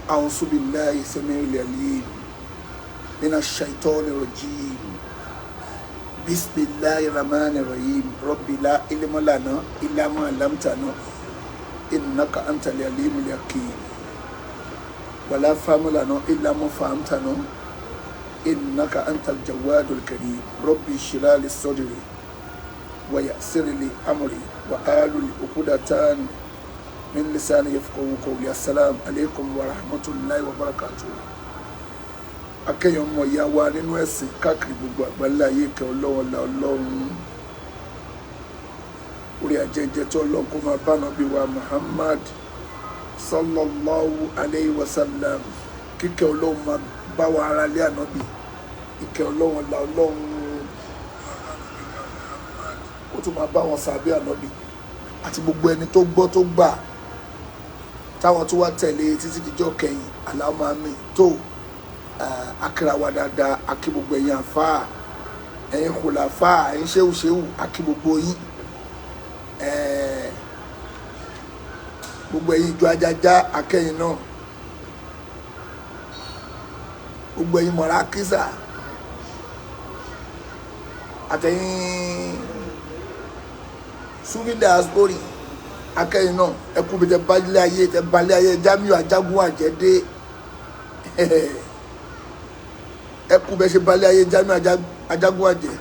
أعوذ بالله السميع العليم من الشيطان الرجيم بسم الله الرحمن الرحيم رب لا علم لنا إلا ما علمتنا إنك أنت العليم الحكيم ولا فهم لنا إلا ما فهمتنا إنك أنت الجواد الكريم ربي اشرح لي صدري ويسر لي أمري واحلل عقدة من لساني يفقهوا قولي السلام عليكم ورحمة الله وبركاته. akẹ́yìn ọmọ ìyá wa nínú ẹ̀sìn káàkiri gbogbo àgbáńlá ayé ìkẹ́ ọlọ́run la ọlọ́run orí ajẹ́jẹ́ tó ọlọ́run kó máa bá nàbí wa Muhammad sallallahu alayhi wa sallam kíkẹ́ ọlọ́run máa bá wa ara lé ànábì ìkẹ́ ọlọ́run la ọlọ́run ó tún máa bá wọn sàbí ànábì àti gbogbo ẹni tó gbọ́ tó gbà táwọn tó wá tẹ̀lé títí dijọ́ kẹyìn Allahumma àmín tó akira wa dáadáa akí gbogbo ẹ̀yin àfáà ẹ̀yin khulafa ẹ̀yin ṣéwù akí gbogbo yín gbogbo ẹ̀yin ìjọ ajájá akẹ́yìn náà gbogbo ẹ̀yin mọ̀rákísà àtẹ̀yin sufi diaspora akẹ́yìn náà ẹkú bí tẹ balẹ̀ ayé Jamiu Ajagunwa àjẹ́dé ẹkú bẹ ṣe balẹ̀ ayé Jamiu Ajagunwa jẹ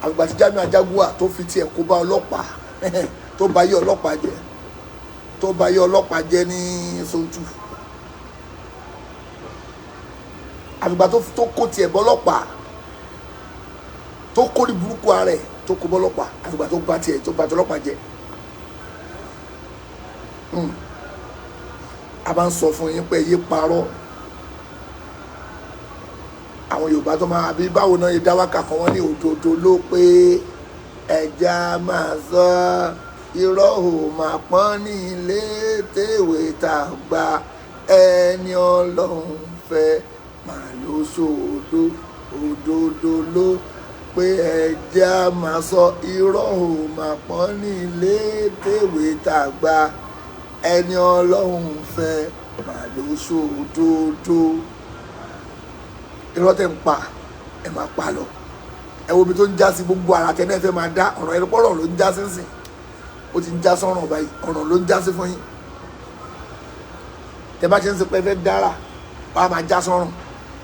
àgbà tí Jamiu Ajagunwa tó fi tiẹ̀ kó bá ọlọ́pàá tó bá yé ọlọ́pàá jẹ ní Sontu àgbà tó kó tiẹ̀ bọ́ ọlọ́pàá tó kó ní burúkú ara ẹ̀ tó kó bọ́ ọlọ́pàá àgbà tó bá tiẹ̀ tó bá tọlọ́pàá jẹ. A bá ń sọ fún yín pé yé parọ́ àwọn Yorùbá tó máa bí báwo náà yẹ dáwàkà kan wọ́n ní òdodo ló pé ẹja máa sọ irọ́ ò máa pọ́n ní ilé tèwé tá a gba ẹni Ọlọ́run fẹ́ máa ló sóòdó òdodo ló pé ẹja máa sọ irọ́ ò máa pọ́n ní ilé tèwé tá a gba ẹni Ọlọ́run fẹ́ máa ló sóòdodo. Irọ́ tẹ̀ ń pa ẹ̀ máa pa lọ ẹ wo ibi tó ń já sí gbogbo ara tẹ́ náà fẹ́ máa dá ọ̀rọ̀ ẹ̀rọ pọ̀rọ̀ ló ń já sí sìn ó ti ń já sọ́rùn báyìí ọ̀rọ̀ ló ń já sí fún yín tẹ́ bá ṣe ń ṣe pé fẹ́ dára wàá máa já sọ́rùn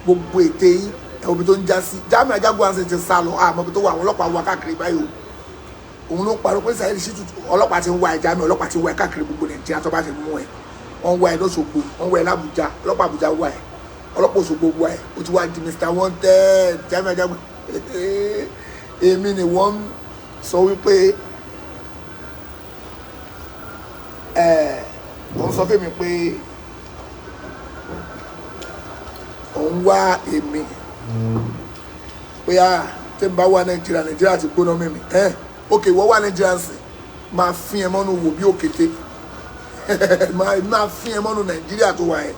gbogbo ète yín ẹ wo ibi tó ń já sí Jamiu Ajagunwa ti Salo àmọ́ ibi tó wà àwọn ọlọ́pàá wà káàkiri báyìí o òun ló parọ́ pé Saheed Shittu ọlọ́pàá ti ń wá ẹ Jamiu ọlọ́pàá ti ń wá ẹ káàkiri gbogbo Nàìjíríà tó bá ti mú ẹ wọ́n wá ẹ lọ́sọ̀gbọ̀ wọ́n wá ẹ l'Abuja ọlọ́pàá Abuja wá ẹ ọlọ́pàá Òṣogbo wá ẹ ó ti wá di Mr. Wanted Jamiu Ajagunwa èmi ni wọ́n sọ wípé wọ́n sọ fún mi pé òun wá èmi pé tí n bá wá Nàìjíríà ti gbóná mímì ok wọ́n wá Nàìjíríà sí máa fi ẹ mọ́nu wò bí òkété máa fi ẹ mọ́nu Nàìjíríà tó wà ẹ̀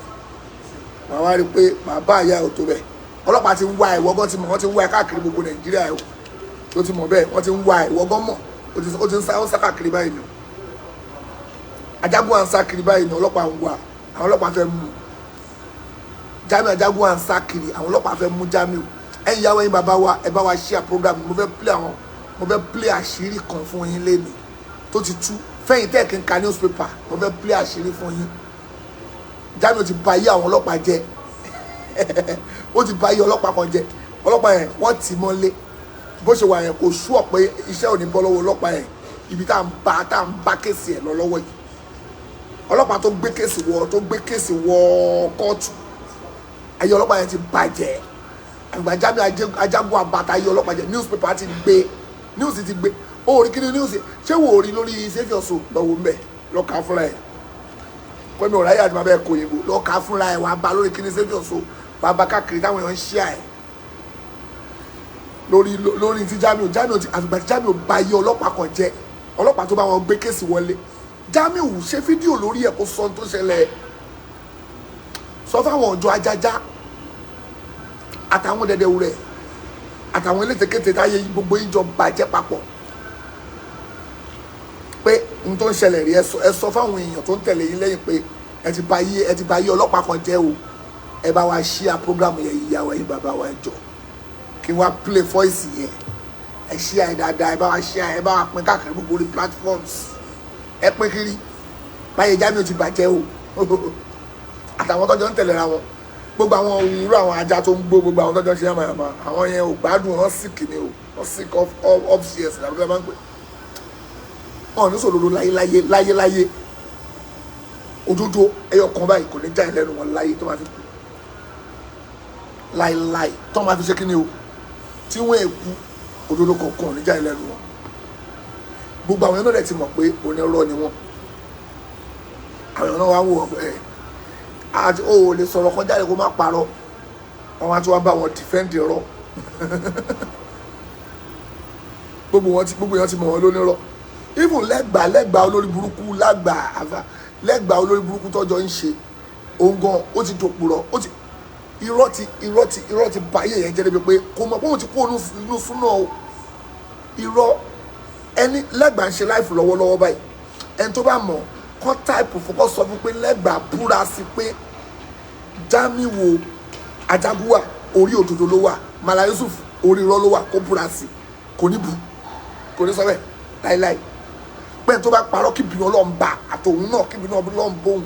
màá wá rí i pé màá bá àyà ò tó bẹ́ẹ̀ ọlọ́pàá ti ń wá ẹ̀ wọ́gán ti mọ̀ wọ́n ti ń wá ẹ̀ káàkiri gbogbo Nàìjíríà ẹ̀ tó ti mọ̀ bẹ́ẹ̀ wọ́n ti ń wá ẹ̀ wọ́gán mọ̀ ó ti ń sá káàkiri báyìí nù Ajagunwa ń sá kiri báyìí nù ọlọ́pàá ń wá àwọn ọlọ́pàá fẹ́ mú Jamiu Ajagunwa ń sá kiri àwọn ọlọ́pàá fẹ́ mú Jamiu ẹ̀yin ìyàwó ẹ̀yin bàbá wa ẹ bá wa share program mo fẹ́ play àṣírí kan fún yín lẹ́nu tó ti tú fẹ́yìn tẹ́ kí n ka newspaper mo fẹ́ play àṣírí fún yín Jamiu ti bà ayé àwọn ọlọ́pàá jẹ́ ó ti bà ayé ọlọ́pàá kan jẹ́ ọlọ́pàá yẹn wọ́n tì mọ́lé bó ṣe wà yẹn kò sú ọ̀ pé iṣẹ́ ò ní bọ́ lọ́wọ́ ọlọ́pàá yẹn ibi tá à ń bá kéèsì ẹ̀ lọ lọ́wọ́ yìí ọlọ́pàá tó gbé kéèsì wọ kóòtù ayé ọlọ́pàá yẹn ti bàjẹ́ àgbà Jamiu Ajagunwa bàtà ayé ọlọ́pàá jẹ́ newspaper ti gbé news ti gbé ó rí kí ni news ṣé wò ó rí lórí saviour so lọ́wọ́ mbẹ́ lọ́ka fúnra ẹ̀ pẹ̀lú ọ̀rọ̀ ayé àti bàbá ẹ̀ kò yìnbó lọ́ka fúnra ẹ̀ wà bá lórí kí ni saviour so bàbá káàkiri táwọn èèyàn ń ṣí ẹ̀ lórí ti Jamiu ti àgbà tí Jamiu bá ayé ọlọ́pàá kan jẹ́ ọlọ́pàá tó bá wọn gbé kéèsì wọlé Jamiu ṣe fídíò lórí ẹ̀ kó sọ tó ṣẹlẹ̀ sọ fáwọn ọjọ́ ajájá àtàwọn dẹdẹwù rẹ̀ àtàwọn elétekéte táyé gbogbo ìjọ bàjẹ́ papọ̀ pé n tó ń ṣẹlẹ̀ rí ẹ sọ fáwọn èèyàn tó ń tẹ̀lé yín lẹ́yìn pé ẹ ti bà yé ọlọ́pàá kan jẹ́ o ẹ bá wa share program yẹn ìyàwó ẹ̀yin bàbá wa ẹ jọ kí wọ́n play voice yẹn ẹ share dáadáa ẹ bá wa share ẹ bá wa pín káàkiri gbogbo orí platforms ẹ pín kiri báyìí Jamiu ti bàjẹ́ o àtàwọn tọ́jọ́ ń tẹ̀lé ra wọn gbogbo àwọn irú àwọn ajá tó ń gbó gbogbo àwọn tọ́jọ́ ń ṣe àmàyàmà àwọn yẹn ò gbádùn wọn sick ni o wọn sick of upstairs làwọn fẹ́ máa ń pè wọn ní sòdodo láyé òdodo ẹyọ kan báyìí kò ní já ìlẹ́nu wọn láyé tó máa fi kú láéláé tó máa fi ṣe kí ni o tí wọ́n èkú òdodo kọ̀ọ̀kan ní já ìlẹ́nu wọn gbogbo àwọn yẹn náà dẹ̀ ti mọ̀ pé onírọ́ ni wọ́n àwọn yẹn náà wá wò ẹ̀ àti o lè sọ̀rọ̀ kan jáde kó má parọ́ wọn wá tí wọ́n bá wọn defend rọ gbogbo yẹn ti mọ̀ wọn lónírọ́ even lẹ́gbàá olórí burúkú lẹ́gbàá olórí burúkú tọ́jọ́ ń ṣe òun gan ó ti dòpùrọ̀ ó ti irọ́ ti báyé yẹn jẹ́ débi pé kò mọ̀ pé òun ti kó inú súná o irọ́ ẹni lẹ́gbàá ń ṣe láìfù lọ́wọ́lọ́wọ́ báyìí ẹni tó bá mọ̀ kọ́ táìpù fọkọ́ sọ fún pé lẹ́gbàá búra sí pé Jamiu Adegunwa orí òdodo ló wà Mala Yusuf orí irọ́ ló wà kó búra sí kò ní bù kò ní sọ bẹ́ẹ̀ láíláí pé tó bá parọ́ kí bínú Ọlọ́run bá àtòun náà kí bínú Ọlọ́run bóun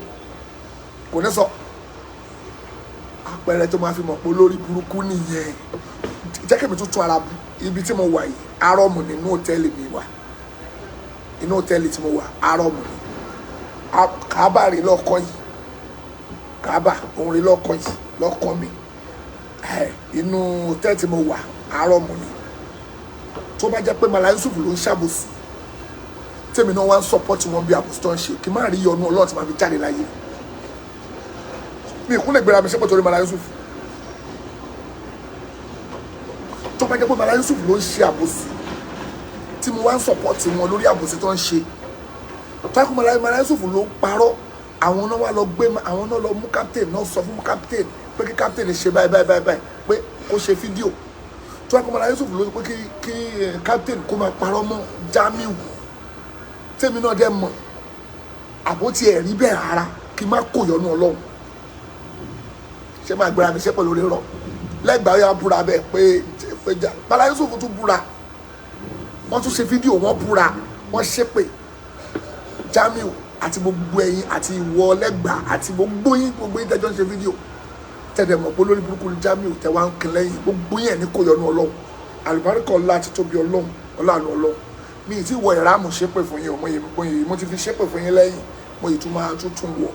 kò ní sọ àpẹẹrẹ tó máa fi mọ̀ pé olórí burúkú nìyẹn jẹ́ kí mi tún tún ara bu ibi tí mo wà yìí arọ́mù nínú hòtẹ́ẹ̀lì mi wà inú hòtẹ́ẹ̀lì tí mo wà arọ́mù ni Kaaba rí lọ́kọ́ yìí Kaaba òun rí lọ́kọ́ yìí lọ́kọ́ mi inú hòtẹ́ẹ̀lì tí mo wà arọ́mù ni tó bá jẹ́ pé Mala Yusuf ló ń ṣàbòsí tèmi náà wá ń sọpọ́tì wọn bí àbòsí tó ń ṣe kí n má rí ọnu Ọlọ́run tí màá fi jáde láyé mi ìkúnlẹ̀ gbéra mi ṣépè torí Mala Yusuf tó bá jẹ́ pé Mala Yusuf ló ń ṣe àbòsí tí mo wá ń sọpọ́tì wọn lórí àbòsí tó ń ṣe tákùn Mala Yusuf ló ń parọ́ àwọn náà wá lọ gbé àwọn náà lọ mú captain náà sọ fún captain pé kí captain ṣe báyìí pé kó ṣe fídíò tó wá kó Mala Yusuf ló pé kí captain kó máa parọ́ mọ́ Jamiu tèmi náà dẹ̀ mọ̀ àbótí ẹ̀ rí bẹ́ẹ̀ rárá kí n má kó yọnu Ọlọ́run ṣé máa gbéra mi ṣépè lórí rọ lẹ́gbàá yà búra bẹ́ẹ̀ pé Mala Yusuf tún búra wọ́n tún ṣe fídíò wọ́n búra wọ́n ṣépè Jamiu àti gbogbo ẹ̀yin àti ìwọ lẹ́gbàá àti gbogbo yín tẹ́jọ́ ń ṣe fídíò tẹ̀dẹ̀ mọ̀ pé lórí burúkú Jamiu tẹ̀ wá ń kin lẹ́yìn gbogbo yín ẹ̀ ní kò yọnu Ọlọ́run àlùbáríkà ọlá àti tóbi Ọlọ́run ọlọ́run Ọlọ́run mi ì tí wọ ìrámù ṣépè fún yín mo ti fi ṣépè fún yín lẹ́yìn mo yìí tún máa tún wọ̀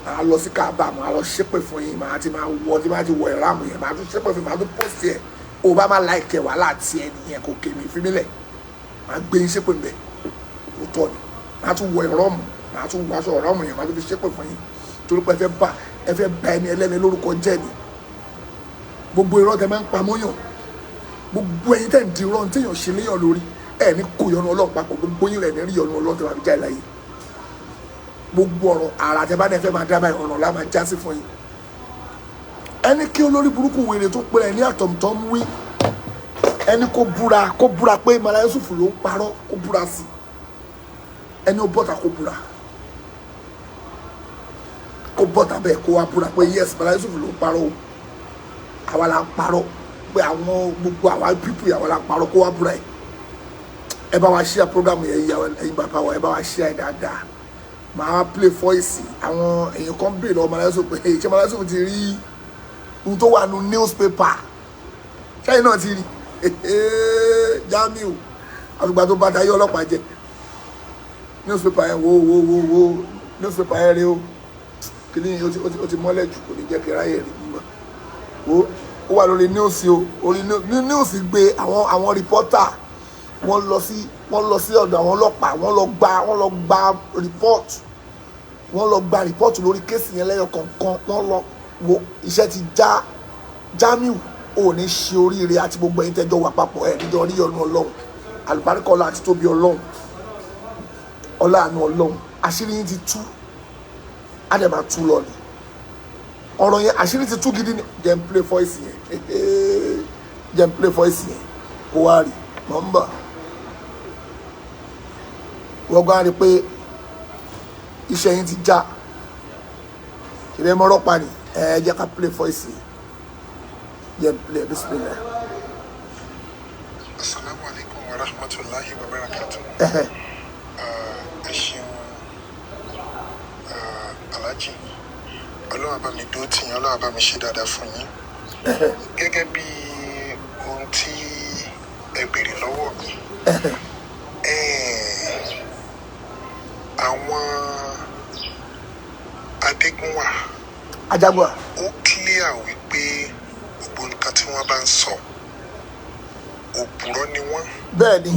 máa lọ sí Kaaba máa lọ ṣépè fún yín máa ti máa wọ tí máa ti wọ ìrámù yẹn máa tún ṣépè fún yín máa tún pọ́sì ẹ̀ o bá máa láìkẹ́ wàhálà àti ẹ̀ nìyẹn kò kémi fi mílẹ̀ máa gbé yín ṣépè mbẹ̀ tó tọ́ ni máa tún wọ ìrọ́mù máa tún wọ aṣọ ìrọ́mù yẹn máa tún fi ṣépè fún yín torí pé ẹ fẹ́ bà ẹni ẹlẹ́ni lórúkọ jẹ́ ni gbogbo irọ́ tẹ máa ń pa mọ́yàn gbogbo ẹ̀yin tẹ̀ ń di irọ́ téèyàn ṣe léyàn lórí ẹ̀ ní kò yọnu Ọlọ́run papọ̀ gbogbo yín rẹ̀ ní rí yọnu Ọlọ́run tẹ máa fi já ìláyé gbogbo ọ̀rọ̀ àrà tẹ bá ní ẹ fẹ́ máa dá báyìí ọ̀rọ̀ lá máa já sí fún yín ẹni kí olórí burúkú wèrè tó pé ẹ ní àtọ̀mùtọ̀mù wí ẹni kó búra pé Mala Yusuf ló ń parọ́ kó búra sí ẹni ó bọ́ta kó bọ́ta bẹ́ẹ̀ kó wá búra pé yes Mala Yusuf ló ń parọ́ o àwa la ń parọ́ pé àwọn gbogbo àwa pípù àwa la ń parọ́ kó wá búra ẹ bá wa share program yẹn ẹ̀yin bàbá wa ẹ bá wa share dáadáa màá play voice àwọn èèyàn kan bèèrè lọ́wọ́ Mala Yusuf pé ṣé Mala Yusuf ti rí ohun tó wà nù newspaper ṣáyìn náà ti rí Jamiu àtùgbà tó bá dayé ọlọ́pàá jẹ newspaper yẹn wo newspaper yẹn rí o kìíní ó ti mọ́lẹ̀ jù kò ní jẹ́ kí ráyè rí mọ́ ó wà lórí news o orí news gbé àwọn reporter wọ́n lọ sí ọ̀dọ̀ àwọn ọlọ́pàá wọ́n lọ gba report lórí kéèsì yẹn lẹ́yọ kọ̀ọ̀kan wọ́n lọ wo iṣẹ́ ti já Jamiu ò ní ṣe oríire àti gbogbo ẹ̀yin tẹ́jọ́ wà papọ̀ ẹ̀ níjọ́ rí ọ̀nà Ọlọ́run àlùbáríkà ọlá àti tóbi Ọlọ́run ọlá àánú Ọlọ́run àṣírí yín ti tú àdèmà tú lọ ni ọ̀rọ̀ yẹn àṣírí ti tú gidi ni jẹ́ n play voice yẹn kó wá rí nọ́mbà wọ́n gbá rí pé iṣẹ́ yín ti já ìbẹ́ mọ́rọ́ pa ni ẹ jẹ́ ká play voice jẹ́ play bismillah. Assalamu alaikum wa rahmatullahi wa barakatuh. Ẹ ṣeun Alhaji, Ọlọ́run bá mi dúró tì yín, Ọlọ́run bá mi ṣe dáadáa fún yín. Gẹ́gẹ́ bí ohun tí ẹ béèrè lọ́wọ́ mi, àwọn Adegunwa ó clear wípé gbogbo nǹkan tí wọ́n bá ń sọ òpùrọ́ ni wọ́n. bẹ́ẹ̀ ni.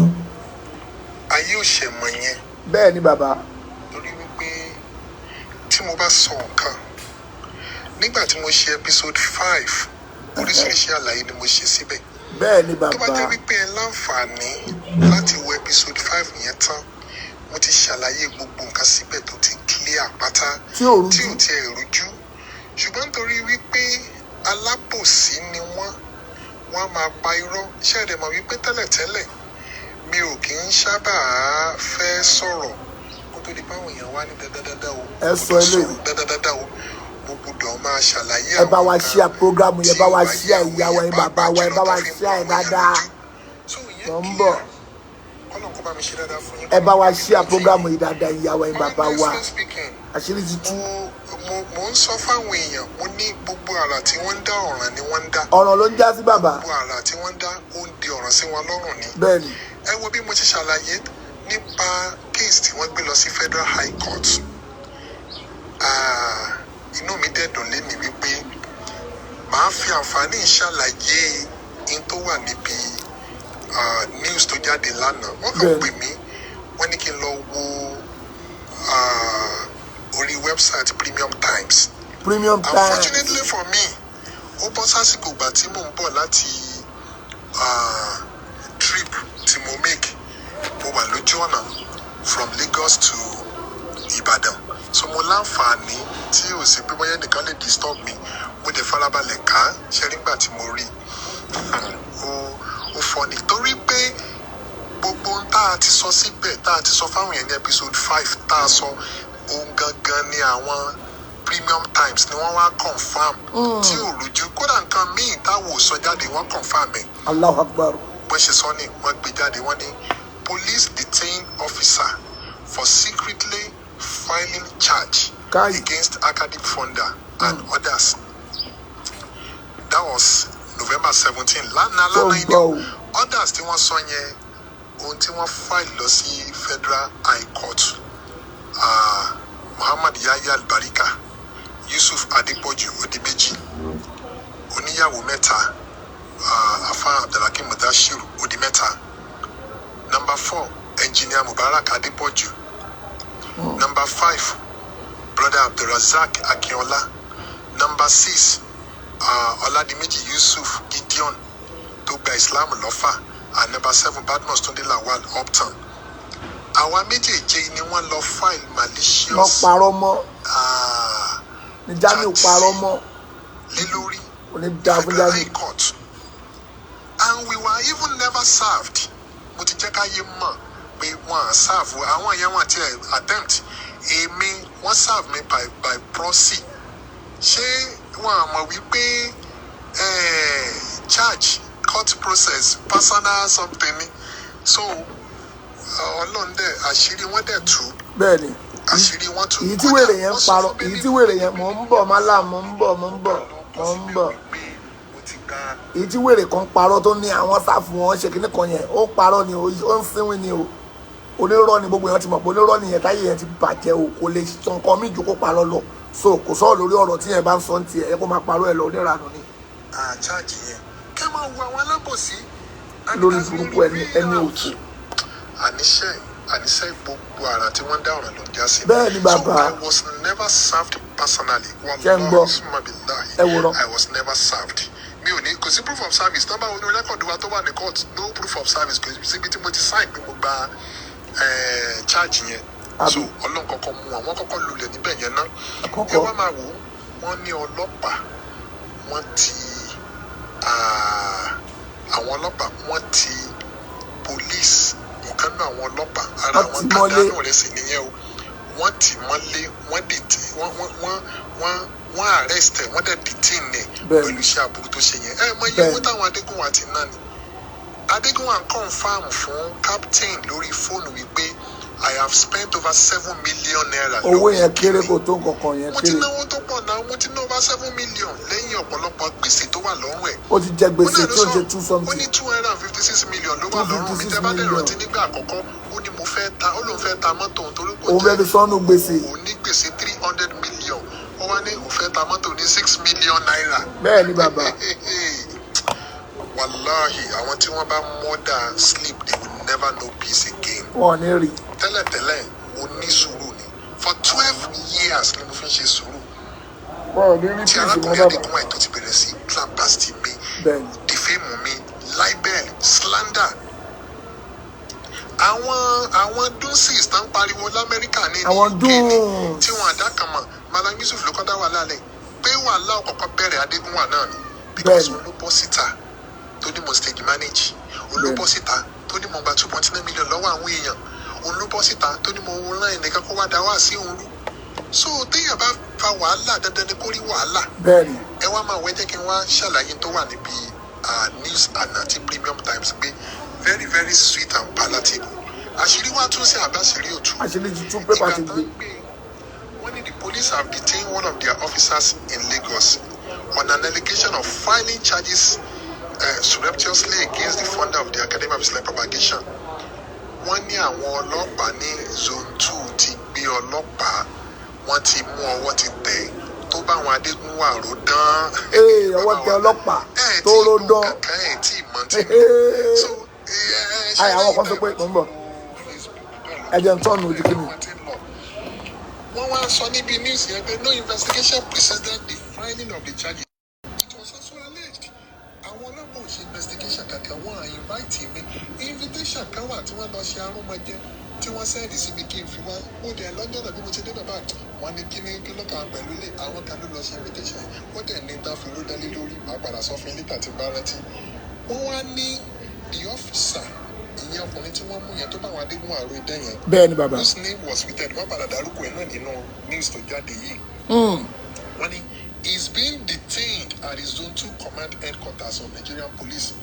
Ayé ò ṣe mọ̀ yẹn. bẹ́ẹ̀ ni bàbá. Torí wípé tí mo bá sọ nǹkan nígbà tí mo ṣe episode 5 oríṣiríṣi àlàyé ni mo ṣe síbẹ̀. bẹ́ẹ̀ ni bàbá. tó bá jẹ́ wípé ẹ láǹfààní láti wo episode 5 yẹn tán mo ti ṣàlàyé gbogbo nǹkan síbẹ̀ tó ti clear pátá tí ò tiẹ̀ rújú. Ṣùgbọ́n nítorí wípé alábòsí ni wọ́n máa pa irọ́. Ṣẹ́ẹ̀dẹ̀ mọ̀ wípé tẹ́lẹ̀tẹ́lẹ̀ mi ò kì í sábà fẹ́ sọ̀rọ̀ kó tó di báwọn èèyàn wá ní dáadáa o. ẹ sọ eléyìí dáadáa o. Mo gbọ́dọ̀ máa ṣàlàyé àwọn. ẹ bá wa ṣíà programu yẹn, ẹ bá wa ṣíà ìyàwó ẹ bàbá wa, ẹ bá wa ṣíà ẹ dáadáa. tó ń bọ̀. ẹ bá wa ṣíà programu yìí dáadáa ìyàwó ẹ bàbá wa. àṣírí ti tú. mo ń sọ fáwọn èèyàn mo ní gbogbo àrà tí wọ́n ń dá ọ̀ràn ni wọ́n ń dá. ọ̀ràn ló ń já sí bàbá. gbogbo àrà tí wọ́n ń dá ó ń di ọ̀ràn sí wọn lọ́rùn ni. bẹ́ẹ̀ni. ẹ wo bí mo ti ṣàlàyé nípa case tí wọ́n gbé lọ sí Federal High Court. Inú mi dẹ̀ dùn lé ní wípé màá fi àǹfààní ìṣàlàyé in tó wà níbi news tó jáde lánàá. Wọ́n kàn pè mí wọ́n ní kí n lọ wo orí website Premium Times. Unfortunately for me ó bọ́ sásìkò ìgbà tí mò ń bọ̀ láti trip tí mo make. Mo wà lójú ọ̀nà from Lagos to Ibadan, so mo láǹfààní tí ò sí pé bóyá nìkan lè disturb mi. Mo dẹ̀ farabalẹ̀ ká ṣe nígbà tí mo rí ó fọ́ ni torí pé gbogbo ohun tá a ti sọ síbẹ̀ tá a ti sọ fáwọn èèyàn ní episode 5 tá a sọ ohun gangan ni àwọn Premium Times ni wọ́n wá confam tí ò rújú. Kódà nǹkan míì táwọn ò sọ jáde wọ́n confam ẹ̀. Allahu Akbar. bó ṣe sọ ni wọ́n gbé jáde wọ́n ní police detained officer for secretly filing charge against academic funder and others. That was November 17. Lánàá ni others tí wọ́n sọ yẹn ohun tí wọ́n file lọ sí Federal High Court. Muhammad Yahya Al-Barika, Yusuf Adepoju Odimeji, oníyàwó mẹ́ta, Afa Abdulhakeem Mudashiru Odimeta. Number 4, Engineer Mubarak Adepoju. Number 5, Brother Abdulrazak Akinola. Number 6, Oladimeji Yusuf Gideon tó gba Islam lọ́fà. And number 7, Badmus Tunde Lawal Upton. Àwa méjèèjì ni wọ́n lọ file malicious. Wọ́n parọ́ mọ́. Ní Jamiu parọ́ mọ́. Lé lórí. Federal High Court. And we were even never served. Mo ti jẹ́ ká yé mọ̀ pé wọ́n á serve àwọn yẹn wọ́n ti attempt. Èmi wọ́n serve me by proxy. Ṣé wọ́n á mọ̀ wípé charge court process personal something ni. So Ọlọ́run dẹ̀ àṣírí wọn dẹ̀ tú. Bẹ́ẹ̀ni. Àṣírí wọn tú. Èyí tí wèrè yẹn parọ́, èyí tí wèrè yẹn mò ń bọ̀ málà mò ń bọ̀. Èyí tí wèrè kan parọ́ tó ní àwọn sáfù wọn ṣe kíní kan yẹn ó parọ́ ni ó ń sínwín ni o. Onírọ́ ni gbogbo èèyàn ti mọ̀ pé onírọ́ nìyẹn táyé yẹn ti bàjẹ́ o kò lè sọ nǹkan mí ju kó parọ́ lọ. So kò sọ̀rọ̀ lórí ọ̀rọ̀ tí yẹn bá ń sọ ní tiẹ̀ ẹ kó máa parọ́ ẹ lọ oníranù ni. Àjáàjì yẹn kẹ́ máa wo àwọn alábòsí. Lórí burúkú ẹni òtún. Àníṣe gbogbo ara tí wọ́n dá ọ̀ràn ló ń já sí. Bẹ́ẹ̀ ni bàbá. So I was never served personally. I was never served. Mi ò ní kò sí proof of service. Nọ́mbà wo ni rẹ́kọ̀dù wa tó wà ní court no proof of service kò síbi tí mo ti sign pé mo gba charge yẹn. So Ọlọ́run kọ́kọ́ mú wọn kọ́kọ́ lulẹ̀ níbẹ̀ yẹn ná. Ẹ wá máa wò wọ́n ní ọlọ́pàá wọ́n ti àwọn ọlọ́pàá wọ́n ti police ọ̀kan náà àwọn ọlọ́pàá ara àwọn kàdánù rẹ̀ sì nìyẹn o wọ́n tì mọ́lé wọ́n arrest ẹ̀ wọ́n dẹ̀ detain ẹ̀ pẹ̀lú iṣẹ́ aburú tó ṣe yẹn ẹ mọ iye owó táwọn Adegunwa ti ná ni Adegunwa confirm fún captain lórí fóònù wípé I have spent over 7 million naira. Owó yẹn kéré kò tó nǹkankan yẹn kéré. Mo ti náwó tó pọ̀ náà, mo ti ná over 7 million lẹ́yìn ọ̀pọ̀lọpọ̀ gbèsè tó wà lọ́rùn ẹ̀. Ó ti jẹ gbèsè tí ó jẹ 2 something. Ó ní 256 million ló wà lọ́rùn mi. Tẹ́ bá dẹ̀ rántí nígbà àkọ́kọ́, ó ní mo fẹ́ ta, ó lóun fẹ́ ta mọ́tò òun torí kò jẹ́. Òun fẹ́ fi sọ́nù gbèsè. Òun ní gbèsè 300 million. Ó wá ní òun fẹ́ ta mọ́tò ní 6 million naira. Bẹ́ẹ̀ ni bàbá. Wàláhì, àwọn tí wọ́n bá murder sleep, they will never know peace again. Wọ́n ní rí. Tẹ́lẹ̀tẹ́lẹ̀ mo ní sùúrù ni for 12 years ni mo fi ń ṣe sùúrù. Tí arákùnrin Adegunwa ètò ti bẹ̀rẹ̀ sí clapbasti mi, defame mi, libel, slander. Àwọn dunsis tán pariwo l'Amẹ́ríkà ní UK ni tí wọ́n àdá kan mọ̀ Malam Yusuf ló kọ́ dá wà lálẹ́ pé wàhálà ọ̀kọ̀ọ̀kan bẹ̀rẹ̀ Adegunwa náà ni because òun ló bọ́ síta tó ní mo stage manage òun ló bọ́ síta tó ní mo gba 2.9 million lọ́wọ́ àwọn èèyàn òun ló bọ́ síta tó ní mo rán ẹnìkan kó wá dá wá sí òun rú so téèyàn bá fa wàhálà dandan ni kó rí wàhálà ẹ wá máa wẹ́ jẹ́ kí n wá ṣàlàyé tó wà níbi news àti Premium Times pé very very sweet and palatable àṣírí wá tún sí àbáṣírí òtún àṣírí tuntun pépà ti gbé. Wọ́n ní the police have detained one of their officers in Lagos on an allegation of filing charges surreptitiously against the founder of the Academy of Islam Propagation. Wọ́n ní àwọn ọlọ́pàá ní zone 2 ti gbé ọlọ́pàá wọ́n ti mú ọwọ́ ti tẹ̀ tó bá àwọn Adegunwa rò dán. Ọwọ́ tẹ ọlọ́pàá tó rò dán. Ẹ̀ tí ì mọ̀ tí so àwọn kan sọ pé mo ń bọ̀ ẹ̀jẹ̀ ń tọ́nu ojú kí ni. Wọ́n wá sọ níbi news yẹn pé no investigation preceded the filing of the charges. It was also alleged àwọn ọlọ́pàá ò ṣe investigation kankan wọ́n à invite mi invitation kan wà tí wọ́n lọ ṣe arúmọjẹ tí wọ́n sẹ́ẹ̀dì sí mi kí n fi wá ó dẹ̀ lọ́jọ́ náà bí mo ti dé bàbá wọn ní kí ló kàn pẹ̀lú ilé àwọn kan ló lọ ṣe invitation ó dẹ̀ ní ta fi ló dálé lórí màá padà sọ fún lítà tí bá rántí. Wọ́n wá ní the officer ìyẹn ọkùnrin tí wọ́n mú yẹn tó bá àwọn Adegunwa àrò idẹ yẹn. Bẹ́ẹ̀ ni bàbá. Whose name was withheld wọ́n padà dárúkọ ẹ̀ náà nínú news tó jáde yìí. Wọ́n ní he is being detained at his zone 2 command headquarters of Nigerian police.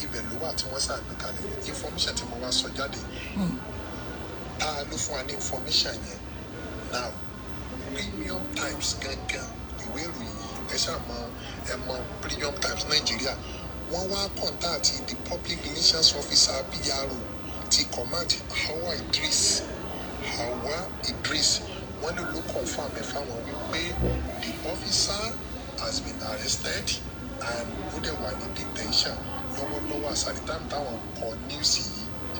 Ibẹ̀ ló wà tí wọ́n ṣàgbékalẹ̀ information tí mo wá sọ jáde. Ta ló fún wa ní information yẹn? Now Premium Times gangan ìwé ìròyìn ẹ ṣàmọ ẹ mọ Premium Times Nàìjíríà wọ́n wá kọ́ńtàtì the public relations officer PRO ti command Hawa Idris wọ́n lè ló confam ẹ̀ fáwọn wípé the officer has been arrested and ó dẹ̀ wà ní detention lọ́wọ́lọ́wọ́ àsàlítàm táwọn kọ news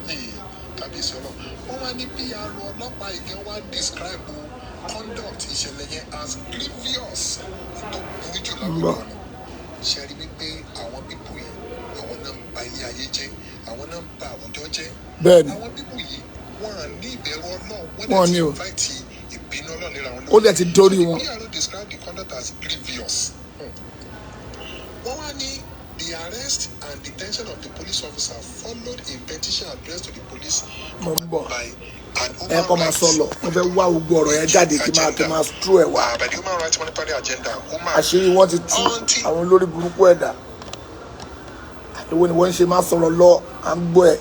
yìí kábíyèsí ọlọ́run wọ́n wá ní PRO ọlọ́pàá ìgẹ́ wá describe conduct ìṣẹ̀lẹ̀ yẹn as grievous tó burú jù láwùjọ ni ṣe rí wípé àwọn pípù yìí àwọn náà ń ba ilé ayé jẹ́ àwọn náà ń ba àwùjọ jẹ́ àwọn pípù yìí wọ́n á ní ìbẹ̀rù ọlọ́run wọ́n dẹ̀ ti invite ìbínú ọlọ́run lera wọn lórí. Ó dẹ̀ ti dórí wọn. PRO describe the conduct as grievous. Wọ́n wá ní the arrest and detention of the police officer followed a petition addressed to the police by an human rights mo fẹ́ wá gbogbo ọ̀rọ̀ yẹn jáde kí máa tú ẹ̀ wá. by the human rights monetary agenda. Àṣírí wọn ti tú àwọn olórí burúkú ẹ̀dá. Èwo ni wọ́n ń ṣe máa sọ̀rọ̀ lọ à ń gbọ́ ẹ̀.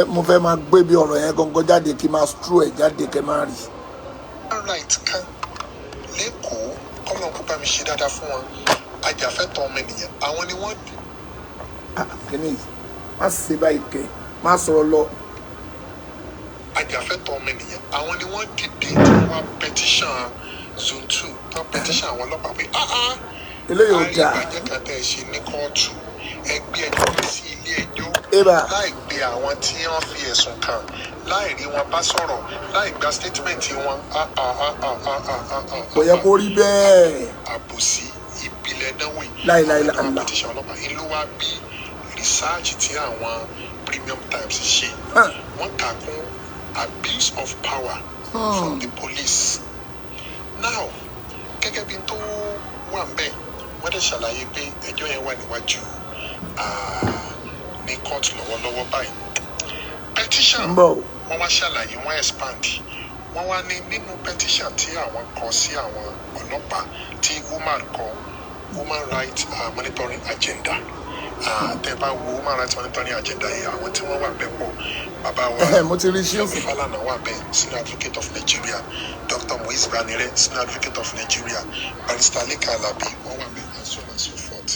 Mo fẹ́ máa gbé bí ọ̀rọ̀ yẹn gangan jáde kí máa tú ẹ̀ jáde kẹ́ máa rí. Right kan lẹ́kọ̀ọ́ kọ́lọ̀ kó bá mi ṣe dáadáa fún wọn ajàfẹ́tọ̀ ọmọ ènìyàn àwọn ni wọ́n. Kìnìún má ṣe báyìí kẹ́ má sọ̀rọ̀ lọ. Ajàfẹ́tọ̀ ọmọ ènìyàn àwọn ni wọ́n dìde tí wọ́n petition zone 2 tó petition àwọn ọlọ́pàá pé eléyìí ò dáa. àríbàjẹ́ kan tẹ̀ ṣe ní kóòtù ẹgbẹ́ ẹjọ́ sí ilé ẹjọ́ láì pe àwọn tí wọ́n fi ẹ̀sùn kàn láì rí wọn bá sọ̀rọ̀ láì gba statement wọn. kò yẹ kó rí bẹ́ẹ̀. àbòsí ìbílẹ̀ náwó láìláìlá àwọn petition ọlọ́pàá yìí ló wá bí research tí àwọn Premium Times ṣe wọ́n kà kún abuse of power from the police. Now gẹ́gẹ́ bí tó wà ń bẹ̀ wọ́n dẹ̀ ṣàlàyé pé ẹjọ́ yẹn wà níwájú ní court lọ́wọ́lọ́wọ́ báyìí. Petition wọ́n wá ṣàlàyé wọ́n expand wọ́n wá ní nínú petition tí àwọn kọ sí àwọn ọlọ́pàá tí Umar kọ Human Rights Monitoring Agenda tẹ́ bá wo Human Rights Monitoring Agenda yìí àwọn tí wọ́n wà bẹ́ẹ̀ pọ̀ bàbá wa mo ti rí ṣíọ̀fù Falana wà bẹ́ẹ̀ Senior Advocate of Nigeria Dr. Muiz Banire Senior Advocate of Nigeria Barrister Leka Alabi wọ́n wà bẹ́ẹ̀ and so on and so forth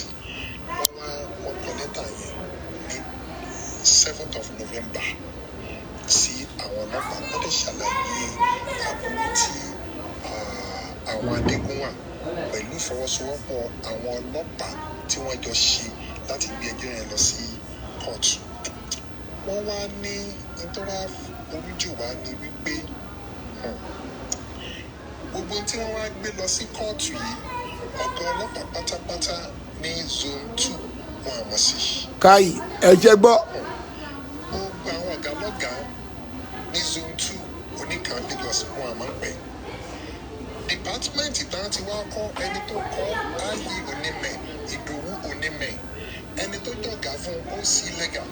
wọ́n kọ lẹ́tà yẹn ní 7th of November sí àwọn ọlọ́pàá wọ́n lè ṣàlàyé àbúrò tí àwọn Adegunwa pẹ̀lú ìfọwọ́sowọ́pọ̀ àwọn ọlọ́pàá tí wọ́n jọ ṣe láti gbé ẹjọ́ yẹn lọ sí kóòtù. Wọ́n wá ní nítorí orújù wá ní wípé gbogbo tí wọ́n wá gbé lọ sí kóòtù yìí ọ̀gá ọlọ́pàá pátápátá ní zone 2 wọn àmọ́ sí. káyì ẹ jẹ́ gbọ́. Gbogbo àwọn ọ̀gá lọ́gàá ní zone 2 oníkan Lagos wọn àmọ́ pẹ́. Dìpátímẹ́ǹtì táwọn ti wá kọ́ ẹni tó kọ́ ayé onímẹ̀ Ìdòwú onímẹ̀ ẹni tó jọ̀gá fún OC Lega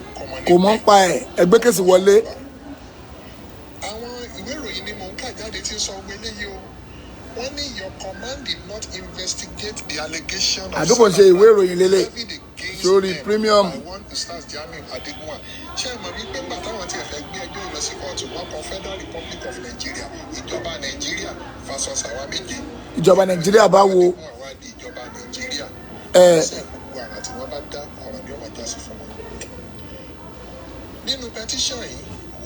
kò mọ̀ ń pa ẹ̀ ẹgbẹ́ kẹsì wọlé. Àwọn ìwé ìròyìn ni mò ń kà jáde tí ń sọ ọgbẹ́ eléyìí o wọ́n ní your command did not investigate the allegation of àdúgbò ṣe ìwé ìròyìn lélẹ̀ sórí premium. Jamiu Adegunwa ṣé ẹ mọ̀ wípé nígbà táwọn ti ẹ̀fẹ̀ gbé ẹjọ́ lọ sí kóòtù wọn kọ Federal Republic of Nigeria ìjọba Nàìjíríà versus àwa méje. ìjọba Nàìjíríà bá wo. ìjọba Nàìjíríà ṣe gbogbo àrà tí wọ́n bá dá ọ̀rọ̀ ní ọmọ jásí fún wọn. Nínú petition yìí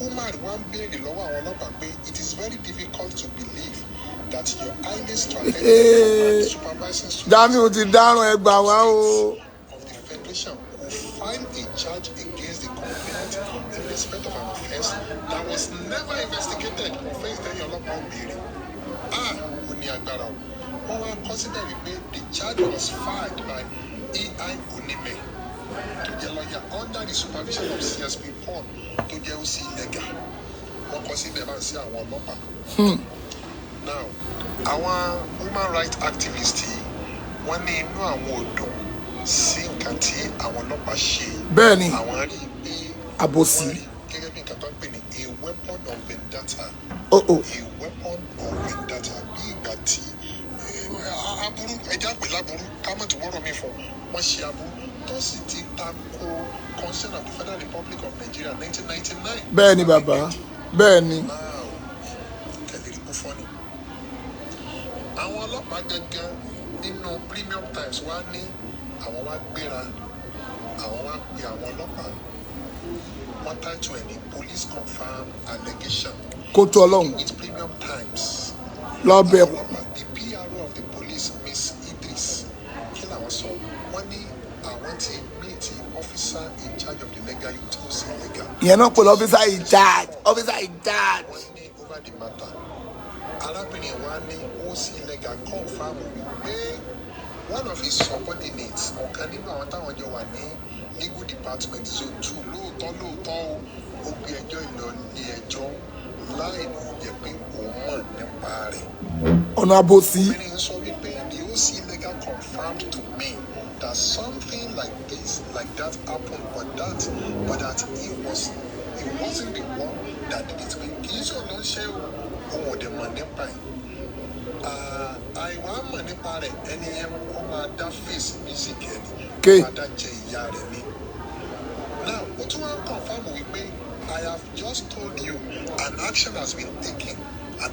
Umar wá ń béèrè lọ́wọ́ àwọn ọlọ́pàá pé it is very difficult to believe that your highly strategic supervising Jamiu ti dáràn ẹgbà wá o. of the Federation will file a charge against the complainant in respect of an offence that was never investigated. Offence tẹ́yìn ọlọ́pàá ń béèrè. Ó ní agbára o. Wọ́n wá consider wípé the charge was filed by E.I. Onime tó jẹ́ lawyer under the supervision of CSP Paul tó jẹ́ OC Lega. Wọ́n kọ síbẹ̀ bá ń sí àwọn ọlọ́pàá. Now, àwọn human rights activists wọ́n ní inú àwọn òdò sí nǹkan tí àwọn ọlọ́pàá ṣe. bẹ́ẹ̀ni àwọn rí i pé àbòsí gẹ́gẹ́ bí nǹkan tó ń pè ní a weapon of vendetta. a weapon of vendetta bí ìgbà tí aburú ẹja pè láburú kámọ̀ tí wọ́n rọ̀ mí fún wọ́n ṣe aburú tó sì ti tako Constitution of the Federal Republic of Nigeria 1999. bẹ́ẹ̀ni bàbá bẹ́ẹ̀ni. Àwọn ọlọ́pàá gangan nínú Premium Times wá ní àwọn wá gbéra àwọn wá pe àwọn ọlọ́pàá wọ́n tájú ẹ̀ ní police confirm allegation. kó tó ọlọ́run. With Premium Times. lọ́bẹ̀. The PRO of the police Miss Idris kí làwọn sọ wọ́n ní àwọn ti meet officer in charge of the legal unit ó sì legal. ìyẹn náà pẹ̀lú officer in charge. wọ́n ní over the matter. Arábìnrin wa ní OC Lega confam wípé one of his subordinates ọ̀kan nínú àwọn táwọn jọ wà ní legal department zone 2 lóòótọ́ ó gbé ẹjọ́ ìlọ ilé ẹjọ́ láì jẹ́ pé òun mọ̀ nípa rẹ̀. ọ̀nà àbòsí. obìnrin sọ wípé the OC Lega confirmed to me that something like that happened but that he wasn't the one that did it. Kì í ṣe ọ̀nà ṣe òun ò dẹ̀ mọ̀ nípa ẹ̀. àìwá mọ̀ nípa rẹ̀ ẹni yẹn ó máa dá face music ẹni ó máa dá jẹ ìyá rẹ̀ ní. Now ó tún wá confirm wípé I have just told you an action has been taken and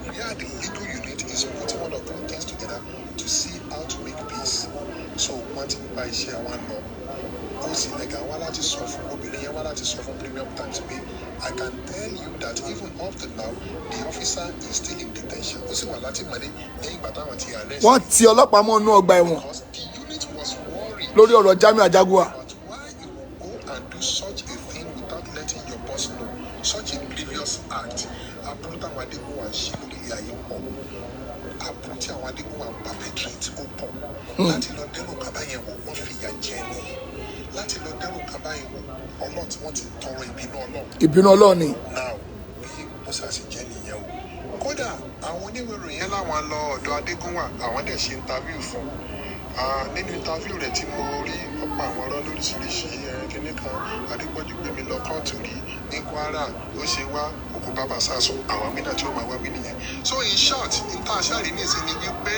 we are the legal unit is putting one of those things together to see how to make peace. So wọ́n ti gba iṣẹ́ wọn lọ. Ó sì lẹ́gà wá láti sọ fún obìnrin yẹn wá láti sọ fún Premium Times pé I can tell you that even up to now the officer is still in detention. Ó sì wà láti mọ̀lẹ́ lẹ́yìn ìgbà táwọn ti arrest. wọ́n ti ọlọ́pàá mọ́ inú ọgbà ẹ̀wọ̀n. Because the unit was worried. lórí ọ̀rọ̀ Jamiu Adegunwa. But why you will go and do such a thing without letting your boss know such a grievous act? Aburú táwọn Adegunwa ń ṣe lórí ilé ayé pọ̀. Aburú tí àwọn Adegunwa ń perpetrate ó pọ̀. Láti lọ dẹ́rù kaba yẹn wò wọ́n fìyà jẹ ní. Láti lọ dẹ́rù kaba yẹn wò ọlọ́run tí wọ́n ti tọrọ ìbínú ọlọ́run. ìbínú ọlọ́run ni. Now bí ó ṣàṣì jẹ́ nìyẹn o. Kódà àwọn oníwèrò yẹn láwọn lọ ọ̀dọ̀ Adegunwa àwọn dẹ̀ ṣe interview fún nínú interview rẹ̀ tí mo rí ọ̀pọ̀ àwọn ọ̀rọ̀ lóríṣiríṣi kíní kan Adépọ̀jù gbé mi lọ kóòtù rí ní Kwara ó ṣe wá òkú bàbá sàṣọ àwọn mìíràn tí ó máa wá bí nìyẹn. So in short níta àṣàrí ní ìsinmi wípé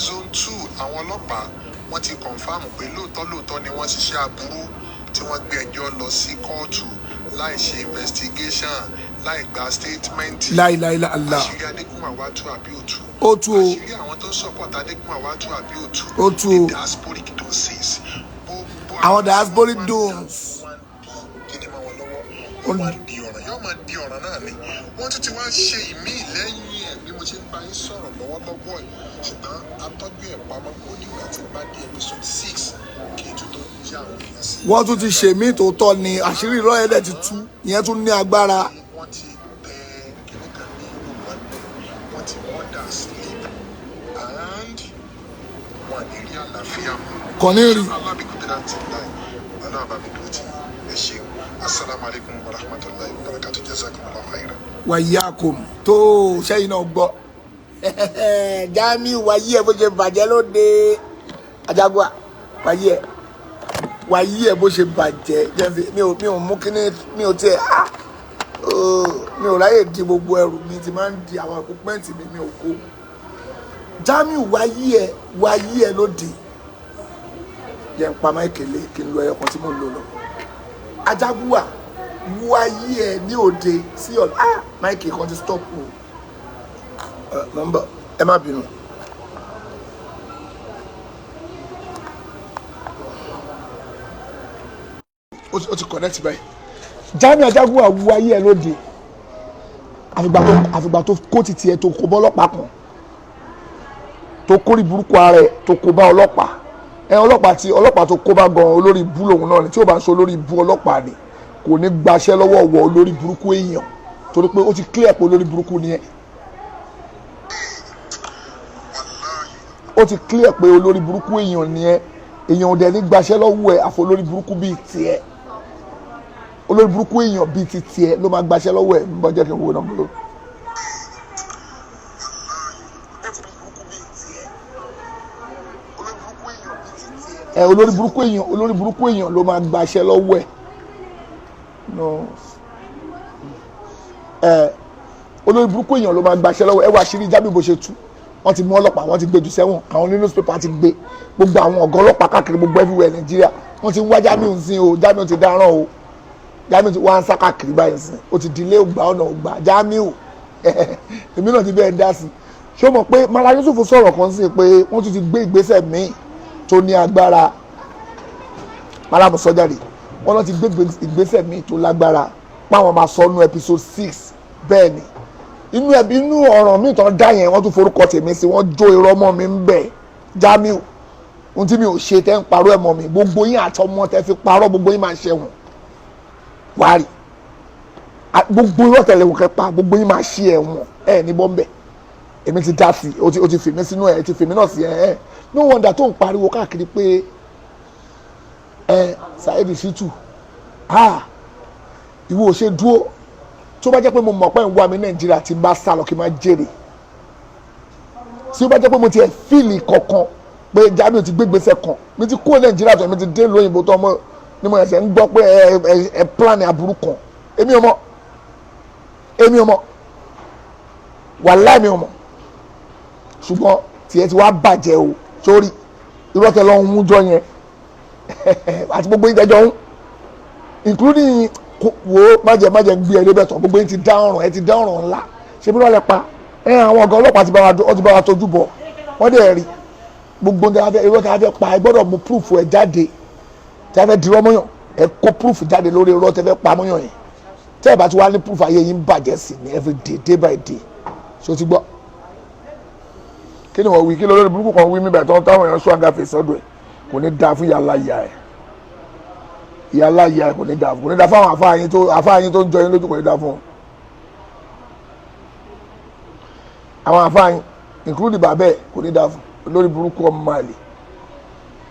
zone 2 àwọn ọlọ́pàá wọ́n ti confam pé lóòótọ́ ni wọ́n ṣiṣẹ́ aburú tí wọ́n gbé ẹjọ́ lọ sí kóòtù láì ṣe investigation láì gba statement. láìláìlá Allah. àṣírí Adegunwa wá tú àbí òtú. ó tú o. àṣírí àwọn tó ń support Adegunwa wá tú àbí òtú. ó tú o. the diasporic doses. àwọn diasporic doses. wọ́n máa di ọ̀ràn yóò máa di ọ̀ràn náà ni wọ́n tún ti wá ṣe ìmí lẹ́yìn ẹ̀ bí mo ṣe ń bá yín sọ̀rọ̀ lọ́wọ́lọ́wọ́ ẹ̀ ṣùgbọ́n atọ́jú ẹ̀ pamọ́ ó nígbà tí bá dé episode 6 kí n tún tó yá àwọn èèyàn sí. wọ́n tún ti ṣe mí tòótọ́ ni àṣírí irọ́ ẹ̀dẹ̀ ti tú ìyẹn tún ní agbára. wọ́n ti tẹ kíní kan ní ìlú wọ́n ti order sleep and wọ́n ní rí àlàáfíà mọ́. kò ní rí. alábìkúndínlá ti láì ọlọ́run bá mi dúró tì ẹ ṣeun. Assalamu alaikum wa rahmatullahi wa barakatuh. Jazakumullahu khairan. Wàyíàkùn tó sẹ́yìn náà gbọ́. Jamiu wáyé ẹ̀ bó ṣe bàjẹ́ lóde. Ajagunwa wáyé ẹ̀ bó ṣe bàjẹ́. mi ò mú kíní mi ò tiẹ̀ mi ò ráyè di gbogbo ẹrù mi ti máa ń di àwọn equipment mi ò kó. Jamiu wáyé ẹ̀ lóde. Jẹ́ ń pa máa kélé kí n lo ẹyọ kan tí mò ń lò lọ. Ajagunwa wáyé ẹ ní òde sí ọ̀la máìkì kan ti stop o nọ́mbà ẹ má bínú. ó ti connect báyìí. Jamiu Ajagunwa wáyé ẹ lóde àfìgbà tó kó títí ẹ tó kó bọ́ ọlọ́pàá kan tó kórì burúkú ara ẹ tó kó bá ọlọ́pàá ọlọ́pàá tó kó bá gan olórí ibú lòun náà ni tí ó bá ń ṣe olórí ibú ọlọ́pàá ni kò ní gbaṣẹ́ lọ́wọ́ ọ̀wọ́ olórí burúkú èèyàn torí pé ó ti clear pé olórí burúkú ni ẹ. ó ti clear pé olórí burúkú èèyàn ni ẹ èèyàn ò dẹ̀ ní gbaṣẹ́ lọ́wọ́ ẹ àfọ olórí burúkú bíi tiẹ̀ olórí burúkú èèyàn bíi ti tiẹ̀ ló máa gbaṣẹ́ lọ́wọ́ ẹ ń bọ́ jẹ́ kí n wo náà bolo. olórí burúkú èèyàn ló máa gbaṣẹ́ lọ́wọ́ ẹ̀ no olórí burúkú èèyàn ló máa gbaṣẹ́ lọ́wọ́ ẹ wá àṣírí Jamiu bó ṣe tú wọ́n ti mú ọlọ́pàá wọ́n ti gbé jù sẹ́wọ̀n àwọn newspaper ti gbé gbogbo àwọn ọ̀gá ọlọ́pàá káàkiri gbogbo everywhere Nàìjíríà wọ́n ti ń wá Jamiu sí o Jamiu ti dáràn o Jamiu ti wá ń sá káàkiri báyìí sí o ti dilé ògbà ọ̀nà ògbà Jamiu èmi náà ti bẹ́ẹ̀ dá sí ṣé o mọ̀ pé Mala Yusuf sọ̀rọ̀ kan sí pé wọ́n tún ti gbé ìgbésẹ̀ míì tó ní agbára Malamu sọjáde wọn lọ ti gbé ìgbésẹ̀ míì tó lágbára páwọn máa sọ nú episode 6 bẹ́ẹ̀ ni inú ọ̀ràn míì tán dá yẹn wọ́n tún forúkọ tèmi sí wọ́n jó irọ́ mọ́ mi ń bẹ̀ Jamiu ohun tí mi ò ṣe tẹ́ ń parọ́ ẹ̀ mọ́ mi gbogbo yín àtọmọ tẹ́ fi parọ́ gbogbo yín máa ṣẹ̀wọ̀n wárí gbogbo irọ́ tẹ̀lé wò kẹ́pa gbogbo yín máa ṣe ẹ̀wọ̀n ẹ̀ ní bọ́m̀bẹ̀ èmi ti dá sí o ti fèmí sínú ẹ̀ ti fèmí náà sí ẹ̀ no wonder tó ń pariwo káàkiri pé Saheed Shittu ìwọ ò ṣe dúró tó bá jẹ́ pé mo mọ̀ pé ń wá mi Nàìjíríà tí n bá sá lọ kí n máa jèrè tí ó bá jẹ́ pé mo ti ẹ̀ fíìlì kankan pé Jamiu ti gbégbèsè kan mi ti kó Nàìjíríà tó mi ti dé lóyìnbó tó ọmọ ni mo ẹ̀sẹ̀ ń gbọ́ pé ẹ plan aburú kan èmi ò mọ̀ wàláì mi ò mọ̀ ṣùgbọ́n tiẹ̀ ti wá bàjẹ́ o sórí irọ́tẹ̀ lọ́hún mú jọ yẹn àti gbogbo yín tẹjọ ń including wo májẹ gbé ẹ lébẹ̀tọ̀ gbogbo yín ti dá ọ̀ràn ńlá ṣe bí wọ́n lẹ pa àwọn ọ̀gá ọlọ́pàá ti bá wa tójú bọ̀ wọ́n dẹ̀ rí gbogbo irọ́ tí a fẹ́ pa ẹ gbọ́dọ̀ mú proof ẹ jáde tí a fẹ́ dirọ́ mọ́yàn ẹ kó proof jáde lórí irọ́ tí a fẹ́ pa mọ́yàn yẹn tẹ́ ẹ bá ti wá ní proof ayé yín bàjẹ́ sí ní every day by day ṣé o ti gbọ́ kí ni wọ́n wí kí lórí burúkú kan wí mí bàtà táwọn èèyàn sọ àgàfẹ́ sọ́dọ̀ ẹ̀ kò ní dáa fún yàrá ìyá ẹ̀ kò ní dáa fún àwọn àfáàyín tó ń jọ yín lójú kò ní dáa fún wọn. àwọn àfáàyín include bàbá ẹ̀ kò ní dáa fún lórí burúkú ọmọ àlè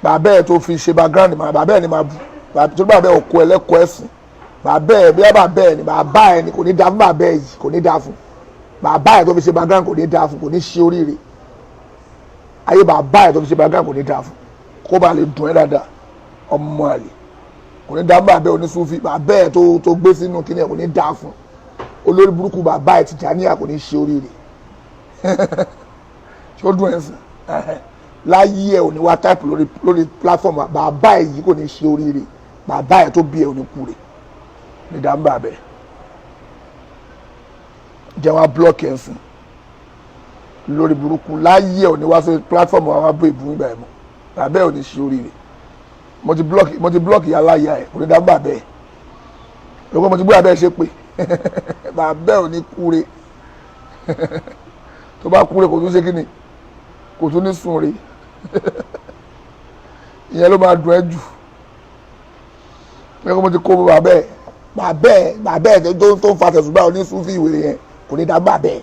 bàbá ẹ̀ tó fi ṣe background bàbá ẹ̀ ni máa bù tó bàbá ẹ̀ òkú ẹlẹ́kọ̀ọ́ ẹ̀sìn bàbá ẹ̀ bí bàbá ẹ̀ ni kò ní dáa fún bàbá ẹ̀ yìí kò ní dáa fún bàbá ẹ̀ tó fi ṣe background kò ní dáa fún kò ní ṣe oríire ayé bàbá ẹ̀ tó fi ṣe background kò ní dáa fún kó bá lè dùn ẹ́ dáadáa ọmọ àlè kò ní dá bàbá onísúfì bàbá ẹ̀ tó gbé sínú kíní ẹ̀ kò ní dá fún olórí burúkú bàbá ẹ̀ Tìjàníyà kò ní ṣe oríire ṣé ó dùn ẹ̀ sìn láyé ẹ̀ ò ní wá táìpù lórí platform bàbá ẹ̀ yìí kò ní ṣe oríire bàbá ẹ̀ tó bí ẹ̀ ò ní kúre ní dá bàbá ẹ̀ jẹ́ wá blọ́ọ̀kì ẹ̀ sìn lórí burúkú láyé ẹ̀ ò ní wá sí platform àwọn abó ìbú ìgbà ẹ̀ mọ́ bàbá ẹ̀ ò ní ṣe oríire mo ti blọ́ọ̀kì aláya ẹ̀ kò ní dá bàbá ẹ̀ lọ́gbọ́n mo ti gbé abẹ́ ẹ̀ ṣe pé bàbá ẹ̀ ò ní kúre tó bá kúre kò tún ṣe kí ni kò tún ní sùn re ìyẹn ló máa dùn ẹ́ jù lọ́gbọ́n mo ti kó bàbá ẹ̀ tó ń fa tẹ̀sùbá onísúfì ìwé yẹn kò ní dá bàbá ẹ̀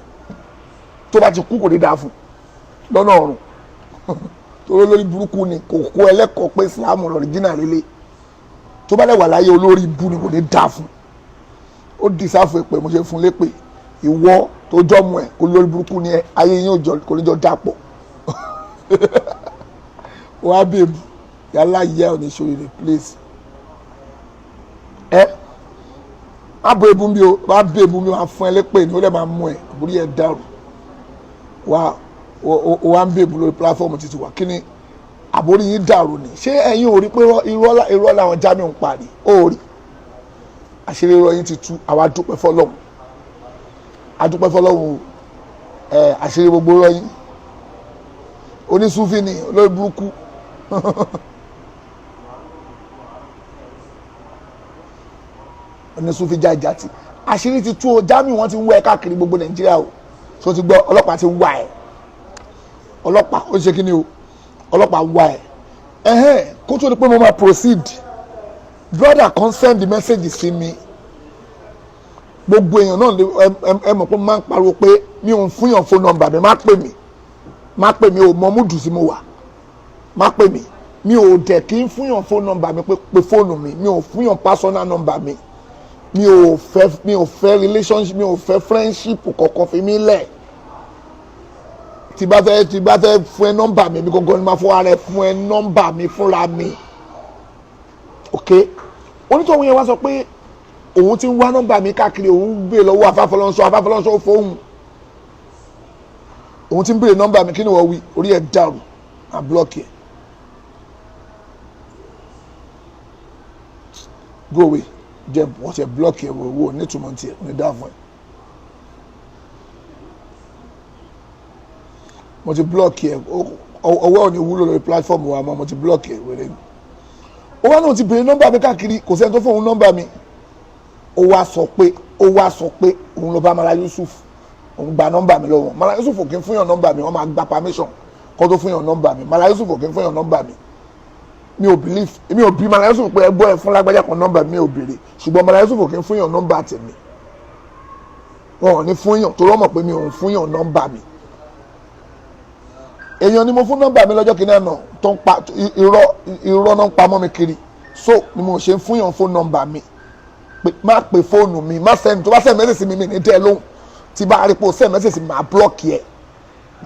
tó bá ti kú kò ní dá fún lọ́nà ọ̀run torí olórí burúkú ni kò kó ẹlẹ́kọ̀ọ́ pé Islam ọ̀rìjínà lélẹ̀ tó bá lẹ́wà láyé olórí ibú ni kò ní dá fún ó di sáfù èpè mo ṣe fún lépè ìwọ tó jọ́mu ẹ̀ kó lórí burúkú ni ẹ ayé yín kò ní jọ dàpọ̀ wàá bèbú yálà yẹ ò ní ṣòro rẹ place ẹ má bọ ebú mi o má bẹ ebú mi wàá fún ẹ lépè ni ó lè máa mú ẹ àbúrí ẹ dàrú wàá ń bèbú lórí platform títí wà kí ni àbórí yín dàrú ni ṣé ẹ̀yin ò rí pé irọ́ làwọn Jamiu ń parí ó rí àṣírí irọ́ yín ti tú àwa dúpẹ́ fọlọ́hún adúpẹ́ fọlọ́hún àṣírí gbogbo irọ́ yín onísúfì ni olórí burúkú onísúfì jáìjàtì àṣírí ti tú o Jamiu wọn ti ń wá ẹ káàkiri gbogbo Nàìjíríà o so ti gbọ́ ọlọ́pàá ti ń wá ẹ ọlọ́pàá ó ṣe kí ni o ọlọ́pàá wá ẹ kó tó di pé mo máa proceed brother kan send the message sí mi gbogbo èèyàn náà ẹ mọ̀ pé mo máa ń pariwo pé mi ò ń fúnyàn phone number mi má pè mí ò mọ múdù sí mo wà má pè mí mi ò dẹ̀ kí n fúnyàn phone number mi pé fóònù mi ò fúnyàn personal number mi ò fẹ́ relationship mi ò fẹ́ friendship kankan fi mí lẹ̀ tí bá fẹ́ fún ẹ nọ́mbà mi gangan ni máa fún ara ẹ fún ẹ nọ́mbà mi fúnra mi ok onítọ̀hún yẹn wá sọ pé òun ti ń wá nọ́mbà mi káàkiri òun gbé lọ́wọ́ afáfọlọ́nṣọ́ fóun òun ti ń béèrè nọ́mbà mi kí ni wọ́n wí orí ẹ̀ dàrú à blọ́ọ̀kì ẹ̀ go away jẹ́ wọ́n ṣe blọ́ọ̀kì ẹ̀ wò nítumọ̀ tiẹ̀ ní dáàfún ẹ̀ mo ti blọ́ọ̀kì ẹ̀ ọwọ́ ò ní wúlò lórí platform wa mo ti blọ́ọ̀kì ẹ̀ wẹ́rẹ́ mi ó wá náà ti béèrè nọ́mbà mi káàkiri kò sẹ́ni tó fóun nọ́mbà mi ó wá sọ pé òun ló bá Mala Yusuf òun gba nọ́mbà mi lọ́wọ́ Mala Yusuf ò kí ń fún yàn nọ́mbà mi wọ́n máa gba permission kó tó fún yàn nọ́mbà mi Mala Yusuf ò kí ń fún yàn nọ́mbà mi mi ò believe mi ò bí Mala Yusuf pé ẹgbọ́ ẹ fún lágbájá kan nọ́mbà mi ò béèrè ṣùgbọ́n Mala Yusuf ò kí ń fún yàn nọ́mbà tèmi wọn ò ní fún yàn torí wọ́n mọ̀ pé mi ò ń fún yàn nọ́mbà mi èèyàn ni mo fún nọ́mbà mi lọ́jọ́ kìíní àná tó ń pa irọ́ náà ń pamọ́ mi kiri so ni mo ṣe ń fún yàn fún nọ́mbà mi má pe fóònù mi má sẹ́ni tó bá sẹ́ni mẹ́sẹ̀sì mi ní dẹ́ lóhùn tí bá rí pé o sẹ́ni mẹ́sẹ̀sì mi máa blọ́ọ̀kì ẹ̀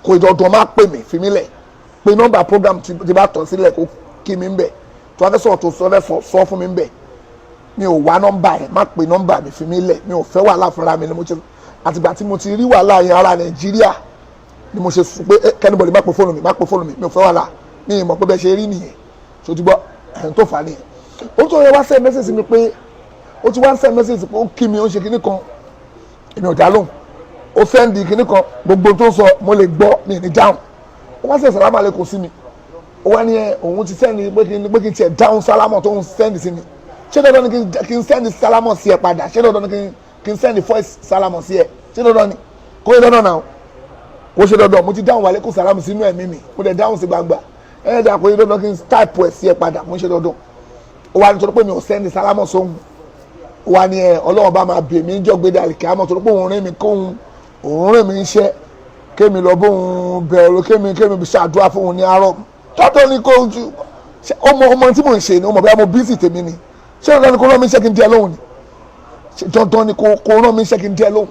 kò dandan má pè mí fi mí lẹ̀ pé nọ́mbà program ti bá tàn sílẹ̀ kó kí mi ń bẹ̀ tó wá fẹ́ sọ̀rọ̀ tó sọ fún mi ń bẹ̀ mi ò wá nọ́mbà ẹ̀ má pe nọ́mbà mi fi mí lẹ̀ mi ò fẹ́ wàhálà fúnra mi ni mo ti àtìgbà tí mo ti rí wàhálà yẹn ara Nàìjíríà ni mo ṣe sọ pé kẹ́nìbọ̀lì má pe fóònù mi mi ò fẹ́ wàhálà ní ìmọ̀ pé bẹ́ẹ̀ ṣe rí nìyẹn tó ti gbọ́ ẹ̀hún tó fà á nìyẹn ó tó yẹ wá send message mi pé ó ti wá send message pé ó kí mi ó ṣe kinní kan èmi ò dá lóhùn ó send kinní kan gbogbo tó sọ mo lè gbọ́ mi ní dáhùn ó wá send sálámà lẹ́kọ̀ọ́ sí mi ó wá ní òun ti send pé kí n tiẹ̀ dáhùn sálámà tó ń send sí mi ṣé dandan ni kí n send sálámà sí ẹ padà ṣé dandan ni kí n send voice sálámà sí ẹ ṣé dandan ni kó yẹ dandan náà kó ṣe dandan mo ti dáhùn wálé kó sálámà sínú ẹ̀mí mi mo dẹ̀ dáhùn sí gbangba dà kó yẹ dandan kí n type ẹ̀ sí ẹ padà mo ṣe dandan ó wá nítorí pé mi ò sẹ́ni sálámọ̀ sóhun ó wá ní ọlọ́run bá máa bè mí jọ́ gbéde àlìkẹ́ àmọ́ torí pé òun rìn mí kóhun òun rìn mí ń ṣẹ́ kémi lọ bóun bẹ̀rù kémi ṣàdúrà fóun ní àárọ̀ tọ́tọ́ ní kóhun ju ọmọ tí mò ń ṣe ni ọmọ bí mo bísí tèmi ni ṣé dandan ni kó rán mi iṣẹ́ kí n díẹ̀ lóhùn ni dandan ni kó rán mi iṣẹ́ kí n díẹ̀ lóhùn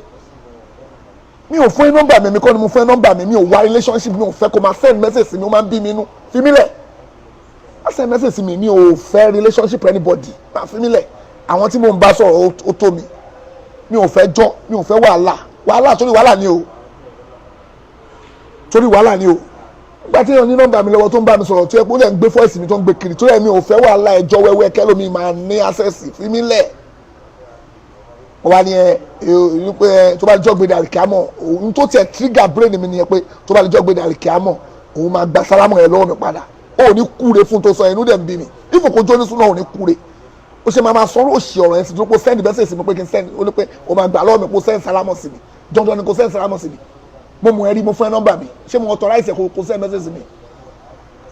mi ò fún nọ́mbà mi kọ́ ni mo fún nọ́mbà mi ò wá relationship mi ò fẹ́ kó máa send message mi ó máa ń bí mi inú fi mí lẹ̀ má send message sí mi mi ò fẹ́ relationship anybody má fi mí lẹ̀ àwọn tí mo ń bá sọ̀rọ̀ ó tó mi mi ò fẹ́ jọ́ mi ò fẹ́ wàhálà torí wàhálà ni o nígbà tí èèyàn ní nọ́mbà mi lọ́wọ́ tó ń bá mi sọ̀rọ̀ tí ẹ kó lè ń gbé fọ́ọ̀sì mi tó ń gbé kiri torí ẹ mi ò fẹ́ wàhálà ẹjọ́ wẹ́wẹ́ kẹ́lómi máa ní access fi mí lẹ̀ wọ́n wá ní ẹ pé tó bá lè jọ́ gbé dàrí kíámọ̀ òun tó tiẹ̀ trigger brain mi nìyẹn pé tó bá lè jọ́ gbé dàrí kíámọ̀ òun máa gba sálámù ẹ lọ́wọ́ mi padà ó ní kúre fún tó sọ ẹnu dẹ̀ ń bí mi ìfòkó jó ní súná ò ní kúre ó ṣe máa sọ̀rọ̀ òṣì ọ̀rọ̀ yẹn sì tó kó send message sí mi pé kí n send ó ní pé ó máa gbà lọ́wọ́ mi kó send sálámù sí mi dandan ni kó send sálámù sí mi mo mú ẹ rí mo fún ẹ nọ́mbà mi ṣé mo authorize ẹ kó send message sí mi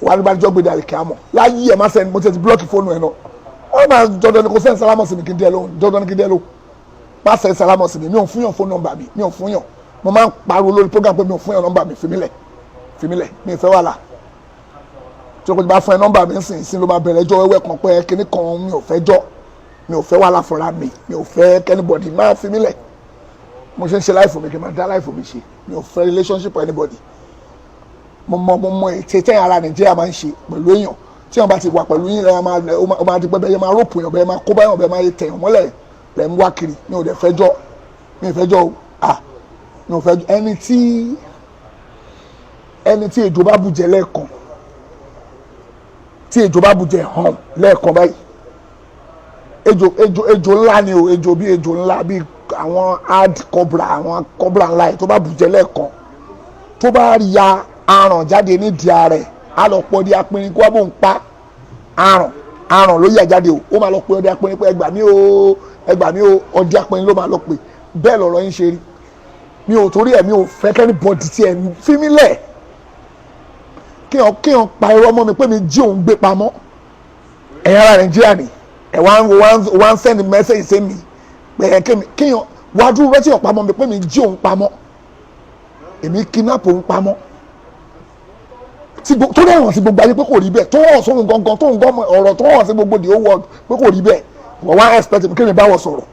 wà ní bá jọ́ gbé dàrí kíámọ̀ láyé ẹ̀ má send mo ti block fóònù ẹ̀ náà ó máa dandan ni kó send sálámù sí mi kí n dẹ́ lóhùn dandan ni kí n dẹ́ lóhùn má send sálámù sí mi mi ò fún yàn fóònù nọ́mbà mi ò fún yàn mo máa ń pariwo lórí program pé mi ò fún yàn nọ́mbà mi fi mí lẹ̀ mi ì fẹ́ wàhálà tí o kò tí bá fún ẹ nọ́mbà mi sìn ló máa bẹ̀rẹ̀ ẹjọ́ wẹ́wẹ́ kan pé kíní kan mi ò fẹ́ jọ́ mi ò fẹ́ wàhálà fúnra mi ò fẹ́ anybody máa fi mí lẹ̀ mo ṣe ń ṣe láìfò mi kí n máa dá láìfò mi ṣe mi ò fẹ́ relationship with anybody mo mọ ètè tẹ́yìn ara Nàìjíríà máa ń ṣe pẹ̀lú èèyàn tí wọ́n bá ti wà pẹ̀lú yín ó máa di pẹ́ bẹ́ẹ̀ máa rọ́pò èèyàn bẹ́ẹ̀ máa kó báyọ̀ bẹ́ẹ̀ máa tẹ̀yàn mọ́lẹ̀ lẹ́ ń wá kiri mi ò dẹ̀ fẹ́ jọ́ mi ò fẹ́ jọ́ o mi ò fẹ́ jọ́ ẹni tí ejò bá bùjẹ lẹ́ẹ̀kan tí ejò bá bùjẹ hàn lẹ́ẹ̀kan báyìí ejò ńlá ni o ejò bí ejò ńlá bí àwọn hard cobra àwọn cobra ńlá yìí tó bá bùjẹ lẹ́ẹ̀kan tó bá ya aràn jáde nídìí ààrẹ á lọ pọ̀ di apẹ̀rin kó wá bò ń pa aràn ló yà jáde o ó máa lọ pé ọdẹ apẹ̀rin pé ẹgbà mí o ọdẹ apẹ̀rin ló máa lọ pé bẹ́ẹ̀ lọ̀rọ̀ yín ṣe rí mi ò torí ẹ̀ mi ò fẹ́ kẹ́ni bọ́dì tí ẹ̀ fi mí lẹ̀ kéèyàn pa irọ́ mọ́ mi pé mi jí òun gbé pamọ́ ẹ̀yà ara Nàìjíríà ni ẹ̀ wá ń send message sí mi pé kéèyàn wá dúró rẹ́tí ọ̀ pamọ́ mi pé mi jí òun pamọ́ èmi kidnap òun pamọ́ tó dẹ̀ hàn sí gbogbo ayé pé kò rí bẹ́ẹ̀ tó hàn sóhun gangan tó ń gbọ́ ọ̀rọ̀ tó hàn sí gbogbo the whole world pé kò rí bẹ́ẹ̀ wọ́n wá expect mi kéèyàn bá wọ̀ sọ̀rọ̀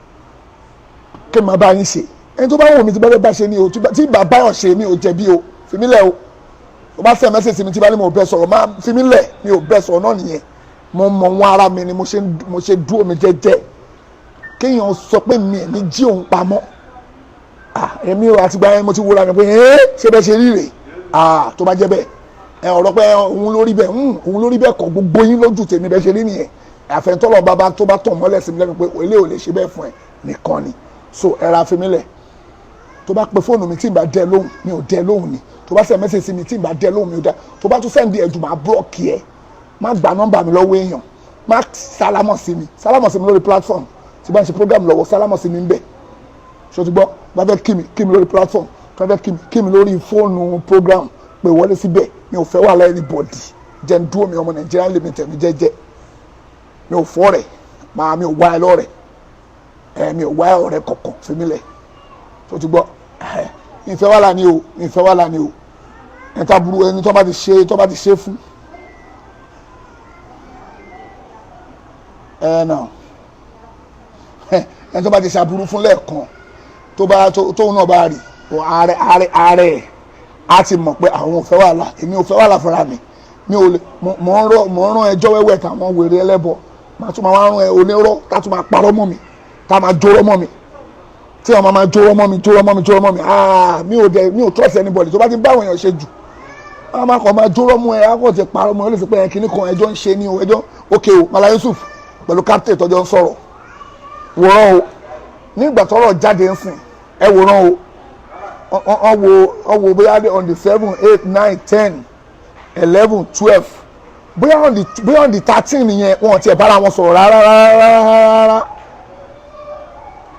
kéèyàn máa bá yín ṣe ẹni tó bá wù mí ti bẹ́ẹ̀ bá ṣe ni o tí bàbá yàn ṣe mi ò jẹ̀bi o fi mí lẹ̀ o tó bá send message mi tí bá ní mo bẹ sọ̀rọ̀ máa fi mí lẹ̀ mi ò bẹ sọ̀rọ̀ náà nìyẹn mo mọ wọn ara mi ni mo ṣe dúró mi jẹ́jẹ́ kéèyàn sọ pé mi ẹ̀ ní jí òun pamọ́ èmi ò àtìgbà yẹn mo ti wúra mi pé ṣé bẹ́ẹ̀ ṣe rí rè tó bá jẹ́ bẹ́ẹ̀ ọ̀rọ̀ pé òun lórí bẹ́ẹ̀ kọ́ gbogbo yín lójú tèmi bẹ́ẹ̀ ṣe rí nìyẹn àfẹ́ntọ́lọ́ bàbá tó bá tàn mọ́lẹ̀ sí mi lẹ́nu pé ilé ò lè ṣe bẹ́ẹ̀ fún ẹ nìkan ni so ẹ̀ra fi mí lẹ̀ tó bá pe fóònù mi tí n bá dẹ lóhùn mi ò dẹ lóhùn ni tó bá send message sí mi tí n bá dẹ lóhùn mi ò dẹ tó bá tún send ẹ̀dùn máa block ẹ má gba nọ́mbà mi lọ́wọ́ èèyàn má sálámọ̀ sí mi lórí platform tí bá ń ṣe program lọ́wọ́ sálámọ̀ sí mi ń bẹ̀ ṣó ti gbọ́ bá fẹ́ kí mi lórí platform bá fẹ́ kí mi lórí fóònù program pé wọlé síbẹ̀ mi ò fẹ́ wà láyé ní bọ̀dì jẹ́ ń dúró mi ọmọ Nàìjíríà limited mi jẹ́jẹ́ mi ò fọ́ rẹ̀ mi ò wá ẹ lọ́rẹ̀ mi ò wá ọ̀rẹ́ kọ̀ọ̀kan fi mí lẹ̀ ṣó ti gbọ́ ìfẹ́ wà lánìí o ẹ̀ta burú ẹni tó bá ti ṣe fún ẹni tó bá ti ṣàbúrú fún lẹ́ẹ̀kan tóun náà bá rí ààrẹ á ti mọ̀ pé àwọn ò fẹ́ wàhálà èmi ò fẹ́ wàhálà fúnra mi ò lè mọ̀ ń rán ẹjọ́ wẹ́wẹ́ táwọn wèrè ẹlẹ́bọ máa tún máa wá rán ẹ onírọ́ tá tún máa parọ́ mọ́ mi tá máa jórọ́ mọ́ mi tí àwọn máa jórọ́ mọ́ mi mi ò trust anybody tó bá ti báwọn èèyàn ṣe jù àwọn máa kàn máa jórọ́ mọ́ ẹ akọ̀ ti parọ́ mọ́ ẹ lè fi pé kíní kan ẹjọ́ ń ṣe ní o ẹjọ́ òkè o Mala Yusuf pẹ̀lú captain tọ́jọ́ ń sọ̀rọ̀ wòran o nígbà tọ́rọ̀ jáde ń sìn ẹ wòran o wọ́n wo bóyá on the 7, 8, 9, 10, 11, 12 bóyá on the 13 nìyẹn wọn ti ẹ̀ bára wọn sọ̀rọ̀ rárá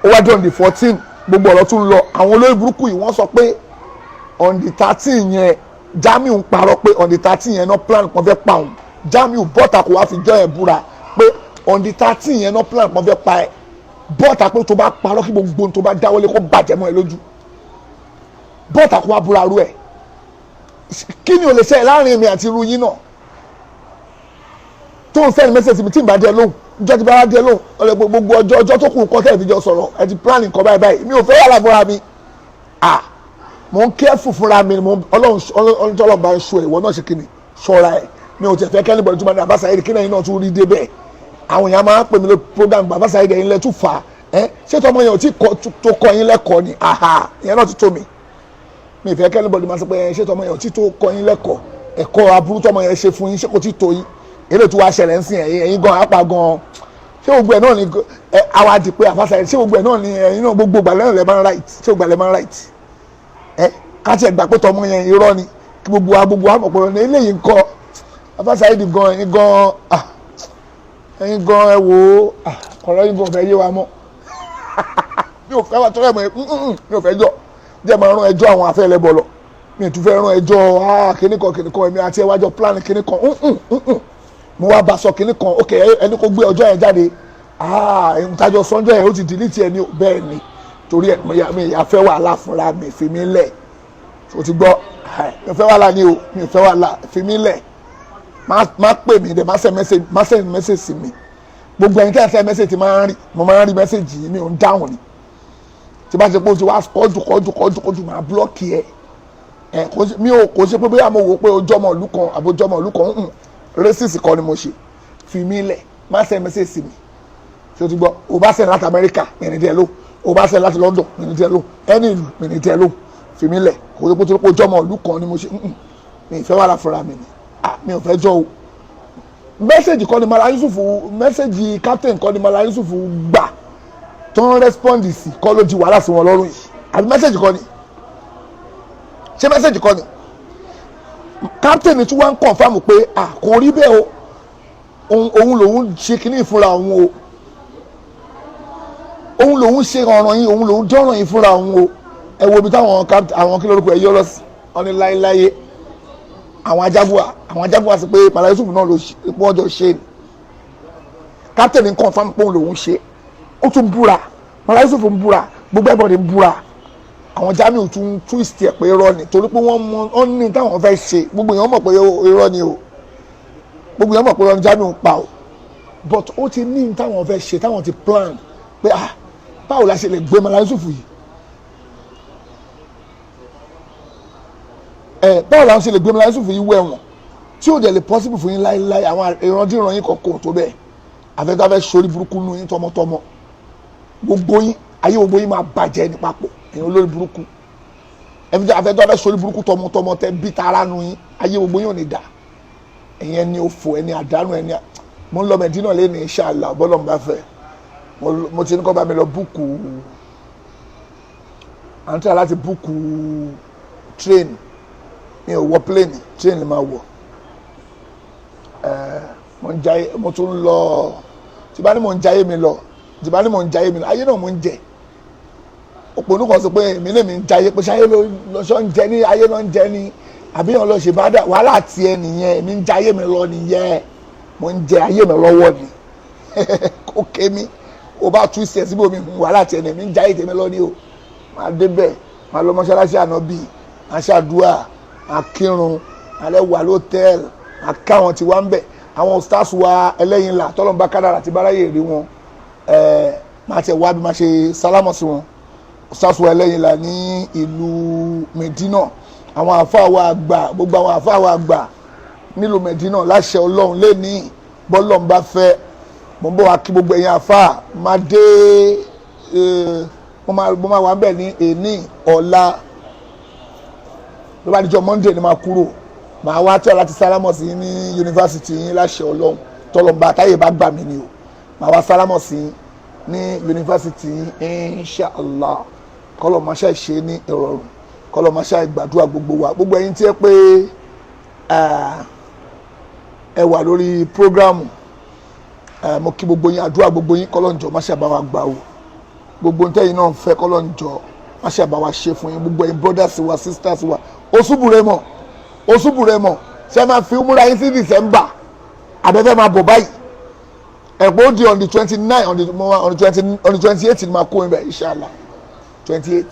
ó wá dé on the 14 gbogbo ọ̀rọ̀ tún lọ àwọn olórí burúkú yìí wọ́n sọ pé on the 13 yẹn Jamiu ń parọ́ pé on the 13 yẹn náà plan kan fẹ́ pa òun Jamiu bọ́tà kò wá fi jọ ẹ̀ búra pé on the 13 yẹn náà plan kan fẹ́ pa ẹ̀ bọ́tà pé tó bá parọ́ kí gbogbo ohun tó bá dáwọ́lé kó bàjẹ́ mọ́ ẹ lójú bọ́tà kó wá búra rú ẹ̀ kí ni ò lè ṣe láàrin èmi àti irú yín náà tó ń send message mi tí n bá dé lóhùn ìjọ ti bá wá dé lóhùn gbogbo ọjọ́ tó kù nǹkan tẹ̀ ìfijọ́ sọ̀rọ̀ ẹ ti plan nǹkan báyìí mi ò fẹ́ wà láfúnra mi mo ń careful fúnra mi ọlọ́run tọ́lọ̀ bá ń ṣọ́ ìwọ náà ṣe kí ni ṣọ́ra ẹ̀ mi ò tẹ̀ fẹ́ kẹ́ni bọ̀dọ̀ tó máa ní Baba Saheed kí náà iná tún rí dé bẹ́ẹ̀ àwọn èèyàn máa ń pè mí lórí program Baba Saheed ẹ̀yin lẹ́ tún fà á ṣé tọmọ yẹn ò tí tó kọ́ yín lẹ́kọ̀ọ́ ni ìyẹn náà ti tó mi ìfẹ́ kẹ́ni bọ̀dọ̀ máa sọ pé ṣé tọmọ yẹn ò tí tó kọ́ yín lẹ́kọ̀ọ́ ẹ̀kọ́ aburú tọmọ yẹn ṣe fún yín ṣé kò tí tó yín èlé tó wá ṣẹlẹ̀ ń sìn ẹ̀yin gan apá gan ṣé gbogbo ẹ̀ náà ni àwa di pé Baba Saheed ṣé gbogbo ẹ̀ náà ni ẹ̀yin náà gbogbo ìgbà lẹ́nu lẹ́ máa ń right ṣé gbogbo lẹ́ máa ń right káti ẹ̀ gbà pé tọmọ yẹn irọ́ ni kí gbogbo wa mọ̀ pé eléyìí ń kọ́ Baba Saheed gan ẹ̀yin gan ẹ wò ó ọ̀rọ̀ yín gan fẹ́ yé wa mọ́ mi ò fẹ́ wà tó rẹ̀ mọ́ mi ò fẹ́ jọ díẹ̀ máa rán ẹjọ́ àwọn afẹ́ ẹlẹ́bọ̀ lọ mi ò tún fẹ́ rán ẹjọ́ kìnnìkan èmi àti ẹwájọ plan kìnnìkan mo wá bá sọ kìnnìkan ok ẹni kò gbé ọjọ́ yẹn jáde ìtajọ sọ́njọ́ yẹn ó ti delete ẹni bẹ́ẹ̀ ni torí ẹ̀ mi ìyá fẹ́ wàhálà fúnra mi fi mí lẹ̀ o ti gbọ́ mi ò fẹ́ wàhálà ni o mi ò fẹ́ wàhálà fi mí lẹ̀ má pè mí dẹ̀ má send message sí mi gbogbo ẹni tí a fẹ́ message ti máa ń rí mo máa ń rí message yìí mi ò ń dáhùn ni tí bá ṣe pé o ti wá kọjú máa blọ́ọ̀kì mi ò kò ṣe pé bóyá mo wò pé ojú ọmọ ìlú kan àbójú ọmọ ìlú kan racist kọ́ ni mo ṣe fi mí lẹ̀ má send message sí mi tí o ti gbọ́ o bá send láti America mìíràn díẹ̀ ló o bá send láti London mìíràn díẹ̀ ló ẹni ìlú mìíràn díẹ̀ ló fi mí lẹ̀ kò ṣe pé ojú ọmọ ìlú kan ni mo ṣe mi ìfẹ́ wà láfúnra mi ni mi ò fẹ́ jọ o mẹ́sẹ̀gì kọ́ ni Mala Yusuf mẹ́sẹ̀gì captain kọ́ ni Mala Yusuf gbà tó ń rẹ́spọ́ndì sí kọ́ ló di wàhálà sí wọn lọ́rùn yìí àbí mẹ́sẹ̀gì kọ́ ni ṣé mẹ́sẹ̀gì kọ́ ni captain tún wá ń confirm pé kò rí bẹ́ẹ̀ o òun lòun ṣe kínní ìfúnra òun o òun lòun ṣe ọ̀ràn yìí òun lòun dọ́ràn yìí fúnra òun o ẹ wo ibi táwọn àwọn kí lórúkọ ẹ yọ lọ sí ọ ní láéláé àwọn ajagunwa sí pé Mala Yusuf náà ló pọ́n ọjọ́ ṣe ni captain confirm pé òun lòun ṣe ó tún búra Mala Yusuf ń búra gbogbo ẹ̀bọ̀n ń búra àwọn Jamiu tún twist ẹ̀ pé irọ́ ni torí pé wọ́n ní táwọn fẹ́ ṣe gbogbo èèyàn mọ̀ pé irọ́ ni o gbogbo èèyàn mọ̀ pé irọ́ ni Jamiu ń pa o but ó ti ní táwọn fẹ́ ṣe táwọn ti plan pé báwo la ṣe lè gbé Mala Yusuf yìí báwo la ṣe lè gbé Mala Yusuf yìí wẹ̀ wọ̀n tí ò dẹ̀ lè possible fún yín láéláé àwọn ìrandíran yín kọ̀ọ̀kan tó bẹ́ẹ̀ àfẹ́tọ́ fẹ́ sórí burúkú nù yín tọmọtọmọ gbogbo yín ayé gbogbo yín máa bàjẹ́ ní papọ̀ èyàn olórí burúkú àfẹ́tọ́ fẹ́ sórí burúkú tọmọtọmọ tẹ bí tara nù yín ayé gbogbo yín ò ní dà ẹ̀yin ẹni òfò ẹni àdánù ẹni mo ń lọ Mẹ̀dínà lé ní inshallah bọ́lọ̀ ń bá fẹ́ mo ti ní kọ́ bá mi lọ búùkù à ń tẹ́ láti búùkù train mi ò wọ plane train lè máa wọ̀ mo tún lọ tí bá ní mò ń jayé mi lọ ayé náà mo ń jẹ òpònú kan sọ pé èmi náà mi ń jayé pé ṣáyé lọ́sọ̀ ń jẹ ní ayé náà ń jẹ ní àbíyàn lọ ṣe bá dà wàhálà tiẹ̀ nìyẹn èmi ń jayé mi lọ nìyẹn mo ń jẹ ayé mi lọ́wọ́ ni ó ké mi ó bá tú ìṣẹ̀ síbò mi wàhálà tiẹ̀ ní èmi ń jayé tèmi lọ ní o máa débẹ̀ máa lọ mọ́ṣáláṣí ànábì máa ṣàdúrà máa kírun alẹ́ wà lótẹ́ẹ̀lì máa káwọn tí wá ń bẹ̀ àwọn stars wa ẹlẹ́yin là tọ́lọ́mbà kádàrà àti báráyè rí wọn máa tẹ̀ wá bí máa ṣe sálámọ̀ sí wọn stars wa ẹlẹ́yin là ní ìlú Medina àwọn àfáà wa àgbà gbogbo àwọn àfáà wa àgbà nílùú Medina láṣẹ Ọlọ́run lé ní bọ́lọ́mbà fẹ́ mo ń bọ̀ wá kí gbogbo ẹ̀yin àfáà máa dé mo máa wà ń bẹ̀ ní èní ọ̀la ló bá dijọ́ Monday ni máa kúrò màá wá tẹ́ ọ láti sálámọ̀ sí ní yunifásitì yín láṣẹ Ọlọ́run tọ́lọ́mbà táyé bá gbà mí ni o màá wá sálámọ̀ sí ní yunifásitì yín inshallah kọ́lọ̀ máa ṣe ṣe ní ìrọ̀rùn kọ́lọ̀ máa ṣe gbàdúrà gbogbo wa gbogbo ẹ̀yin tí ẹ pé ẹ wà lórí prógrámù mo kí gbogbo yín àdúrà gbogbo yín kọ́lọ̀ ń jọ máa ṣe bá wa gbà o gbogbo ntẹ́yìn náà ń fẹ́ kọ́lọ̀ ń jọ máa ṣe bá wa ṣe fún yín gbogbo ẹ̀yin brothers wa sisters wa osùbùrẹ́mọ̀ ṣe máa fi múra yín sí December àbẹ́fẹ́ máa bọ̀ báyìí ẹ̀pọ̀ ó di on the 29 on the 28 ni máa kó ibẹ̀ inshallah 28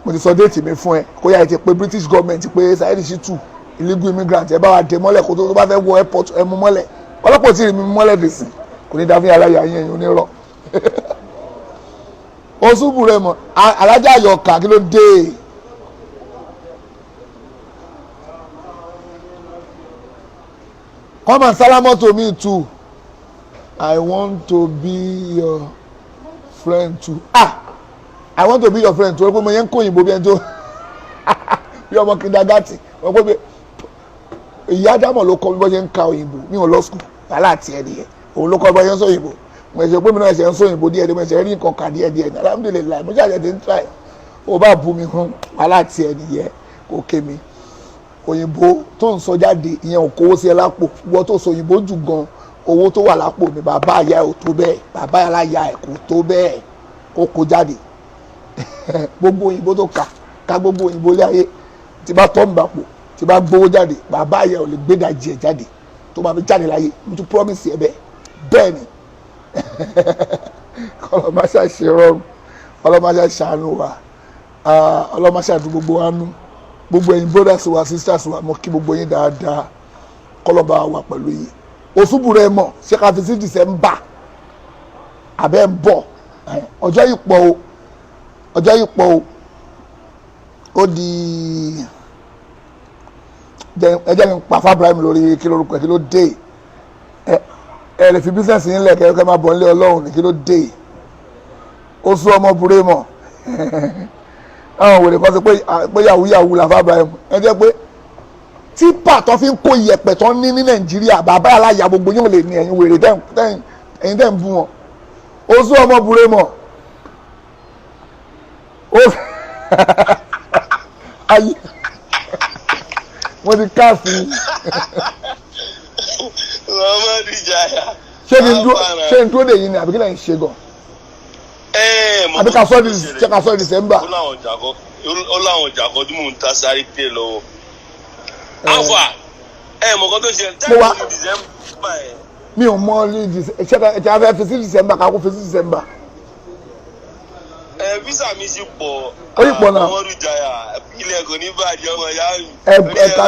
mo ti sọ déètì mi fún ẹ kó yá ẹ ti pé British government pé Saheed Shittu illegal immigrant ẹ bá wa dé mọ́lẹ̀ kó tó bá fẹ́ wọ airport ẹ mú mọ́lẹ̀ ọlọ́pàá tí ì mi mọ́lẹ̀ dè sí kò ní dáfín aláya yẹn onírọ̀ osùbùrẹ́mọ̀ alájà àyọkà kí ló dé Come and salamo to me too. I want to be your friend too. I want to be your friend too. Mo yẹn kó òyìnbó bí ẹni tó bí ọmọ kindergarten. Wọ́n pẹ́ pé ìyá dámọ̀ ló kọ́ bí wọ́n ṣe ń ka òyìnbó ní ọ̀lọ́ school. Wàhálà àti ẹ̀ nìyẹn. Òun ló kọ́ bí wọ́n ṣe ń sọ òyìnbó. Mo ṣe pé mi náà ṣe ń sọ òyìnbó díẹ̀ díẹ̀. Mo ṣe rí nǹkan kà díẹ̀ díẹ̀. Alhamdulillah mo ṣàṣẹ ti ń try. O bá bu mi hàn wàhálà àti ẹ̀ nìyẹn kò ké mi. Òyìnbó tó ń sọ jáde ìyẹn ò kówó sí ẹ lápò. Wọ́n tó sọ òyìnbó jù gan owó tó wà lápò ni bàbá àyà ẹ̀ ò tó bẹ́ẹ̀ bàbá àyà ẹ̀ kò tó bẹ́ẹ̀ ó kó jáde gbogbo òyìnbó tó ka gbogbo òyìnbó lé ayé tí bá tọ́ ń bá pò tí bá gbowó jáde bàbá àyà ò lè gbé dajì ẹ̀ jáde tó máa fi jáde láyé mo tún promise ẹ bẹ́ẹ̀ ni ọlọ́mọṣà ṣe rọrùn ọlọ́mọṣà ṣàánú wa ọlọ́mọṣà dùn gbogbo wa nú gbogbo ẹ̀yin brothers wa sisters wa mo kí gbogbo yín dáadáa kọ́lọ́ba wà pẹ̀lú yín òṣùbù rẹ mọ̀ ṣé ká fi sí December abẹ́ ń bọ̀ ọjọ́ yìí pọ̀ o ó di ẹjẹ́ mi pa fábíráìmù lórí kí lórúkọ kí ló dé ẹ lè fi bísẹ̀sì yín lẹ̀ kẹ́kẹ́ máa bọ̀ nílé Ọlọ́run ní kí ló dé ó sún ọmọ buré mọ̀ àwọn wèrè kan sọ pé yahoo la fábíráìmù ẹ jẹ́ pé típà tó fi ń kó iyẹ̀pẹ̀ tó ń ní Nàìjíríà bàbá aláya gbogbo yóò lè ní ẹ̀yin wèrè ẹ̀yin tẹ́ ń bú wọn ó sún ọmọ buré mọ̀ ayé mo ti káàsì ṣé n dúró dè yín ni àbí kí lẹ́yìn ṣe gan àbí ká sọ di December. ó láwọn ọjà kan tí mò ń ta sáré tè lọ́wọ́ alfa mọ̀kàn tó ṣe tẹ́lẹ̀ ní December ẹ̀. mi ò mọ ní ṣe afẹ́ fi sí December kakó fi sí December. Visa mi sì pọ̀ ó yìí pọ̀ náà àwọn olùjàyà ilẹ̀ kò ní bàjẹ́ ọmọ ìyá mi ẹ̀ka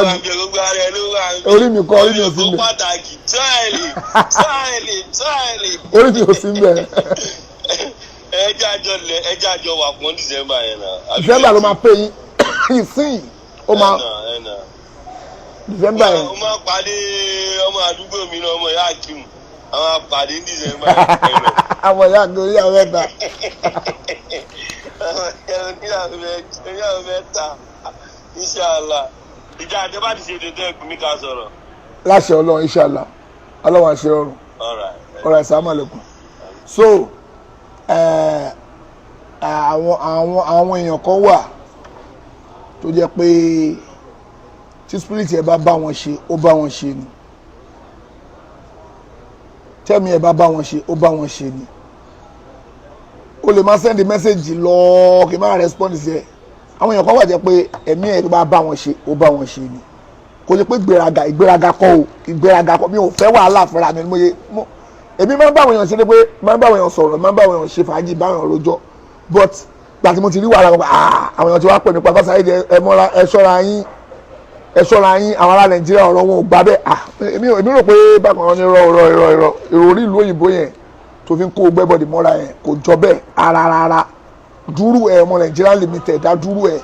orí mi kọ́ orí mi ò sí mbẹ̀ pàtàkì tíráìlì orí mi ò sí mbẹ̀. ẹjẹ́ àjọ wà fún December yẹn náà. December ló máa pè yín ìsìn ó máa December yẹn. ó máa pàdé ọmọ àdúgbò mi náà ọmọ ìyá Akim àwọn àpàdé ní December yẹn. àwọn ìyá àgbẹ̀ oníyàwó mẹ́ta. oníyàwó mẹ́ta Inshallah ìjà àjọba ti ṣe dédé ẹ̀kún mi ká sọ̀rọ̀. láṣẹ Ọlọ́run Inshallah Ọlọ́run àṣẹ ọrùn ọ̀rọ̀ assalamu alaikum. So àwọn èèyàn kan wà tó jẹ́ pé tí spirit ẹ bá wọn ṣe ó bá wọn ṣe ni tẹ́mi ẹ bá wọn ṣe ó bá wọn ṣe ni o lè máa send message lọ kí n máa respond sí ẹ àwọn èèyàn kan wà jẹ́ pé ẹ̀mí ẹ bá wọn ṣe ó bá wọn ṣe ni kò jẹ́ pé ìgbéraga kọ́ mi ò fẹ́ wàhálà fúnra mi mo èmi máa ń bá àwọn èèyàn ṣe ni pé máa ń bá àwọn èèyàn sọ̀rọ̀ máa ń bá àwọn èèyàn ṣe fàájì bá àwọn èèyàn rojọ́ but gbàtí mo ti rí wàhálà àwọn èèyàn ti wá pè mí pàtàkì sáyé ẹ ṣọ́ra yín àwọn ará Nàìjíríà ọ̀rọ̀ wọn ò gbà bẹ́ẹ̀ èmi rò pé bákan ní irọ́ orí ìlú òyìnbó yẹn tó fi ń kó gbẹ́bọ̀dì mọ́ra yẹn kò jọ bẹ́ẹ̀ rárá dúró ẹ̀ ọmọ Nàìjíríà limited dá dúró ẹ̀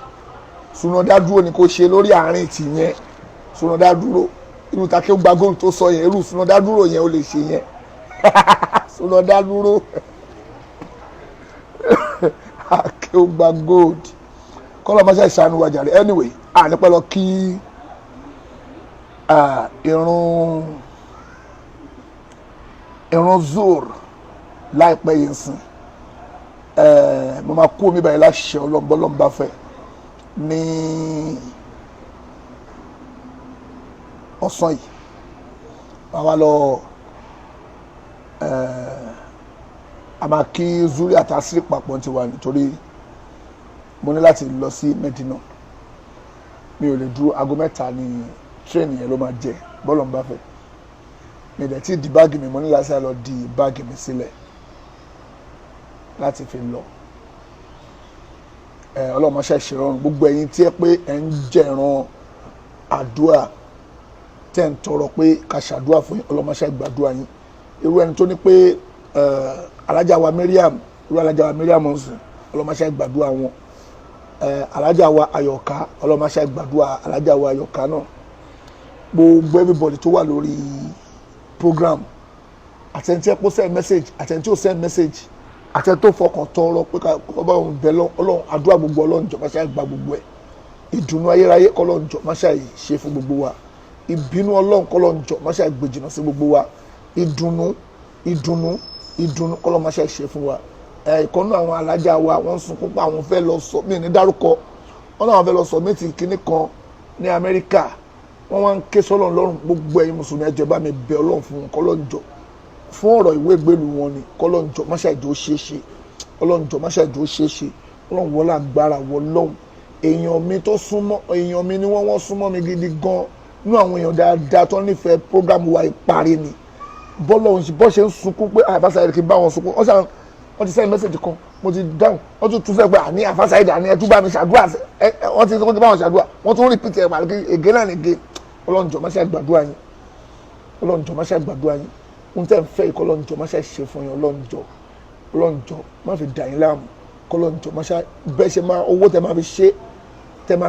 sùnà dá dúró ni kò ṣe lórí àárín tì yẹn sùnà dá dúró irú takẹ́ gba góòlù tó sọ yẹn irú sùnà dá dúró yẹn ó lè ṣe yẹn sùnà dá dúró akẹ́ gba góòlù kọ́lọ́ máa ṣe ṣàánú wa jàre anyway nípa lọ kí irun zoro láìpẹ́ yìí sìn mo máa kú omi báyìí láṣẹ ọlọ́mbọ́lọ́mbà fẹ́ ní ọ̀sán yìí máa wá lọ a máa kí zuri àtàsírí papọ̀ ti wà nítorí mo ní láti lọ sí Medina mi ò lè dúró aago mẹ́ta ní tírẹ̀nì yẹn ló máa jẹ bọ́ọ̀lù ń bá fẹ́ mi dẹ̀ tí di báàgì mi mo ní láti lọ di báàgì mi sílẹ̀ láti fi lọ ọlọ́mọṣẹ́ ìṣèrọ̀rùn gbogbo ẹ̀yin tí ẹ pé ẹ̀ ń jẹ̀ràn àdúrà tẹ́ ń tọrọ pé ká ṣàdúrà fún yín ọlọ́mọṣẹ́ ìgbàdúrà yín irú ẹni tó ní pé alájà wa Mariam ń sùn ọlọ́mọṣẹ́ ìgbàdúrà wọn alájà wa Ayọ̀ká ọlọ́mọṣẹ́ ìgbàdúrà alájà wa Ayọ̀ká náà gbogbo everybody tó wà lórí program àtẹ̀ntí ẹ̀ kó send message àtẹ̀ntí ò send message àtẹ̀ntí tó fọkàn tọrọ pé ọba òun bẹ̀ lọ ọlọ́run àdúrà gbogbo ọlọ́run jọ máṣá gba gbogbo ẹ̀ ìdùnnú ayérayé kọ́lọ́run jọ máṣá ṣe fún gbogbo wa ìbínú ọlọ́run kọ́lọ́run jọ máṣá gbé jìnnà sí gbogbo wa ìdùnnú kọ́lọ́run máṣá ṣe fún wa ìkọ́nú àwọn alájà wa wọ́n sunkún pé àwọn fẹ́ lọ sọ mí ní dárúkọ wọ́n náà fẹ́ lọ sọ mí ti kinní kan ní Amẹ́ríkà wọ́n wá ń ké sọ́lọ́run lọ́rùn gbogbo ẹ̀yin mùsùlùmí ẹjọ́ bá mi bẹ̀ ọlọ́run fún wọn kọ́lọ́run jọ fún ọ̀rọ̀ ìwé ìgbélu wọn ni kọ́lọ́run jọ máṣá ìjọ ṣeéṣe ọlọ́run jọ máṣá ìjọ ṣeéṣe ọlọ́run wọlé agbára wọlọ́run èèyàn mi tó súnmọ́ èèyàn mi ni wọ́n súnmọ́ mi gidi gan nú àwọn èèyàn dáadáa tó nífẹ̀ẹ́ program wa ìparí ni bọ́ ṣe ń sunkún pé àbáṣà ẹ̀rì kì í bá wọn sunkún wọ́n ti send message kan mo ti dáhùn wọ́n tún fẹ́ pé àní àfáṣà ẹ̀dà ni ẹ tún bá mi ṣàdúrà wọ́n ti bá wọn ṣàdúrà wọ́n tún repeat ẹ̀ pàdé again and again ọlọ́run jọ máṣá gbàdúrà yín ọlọ́run jọ máṣá gbàdúrà yín ohun tẹ́ ń fẹ́ ikọ́ ọlọ́run jọ máṣá ṣe fún yín ọlọ́run jọ má fi dà yín láàmú kọ́ ọlọ́run jọ máṣá bẹ́ẹ̀ ṣe máa owó tẹ́ máa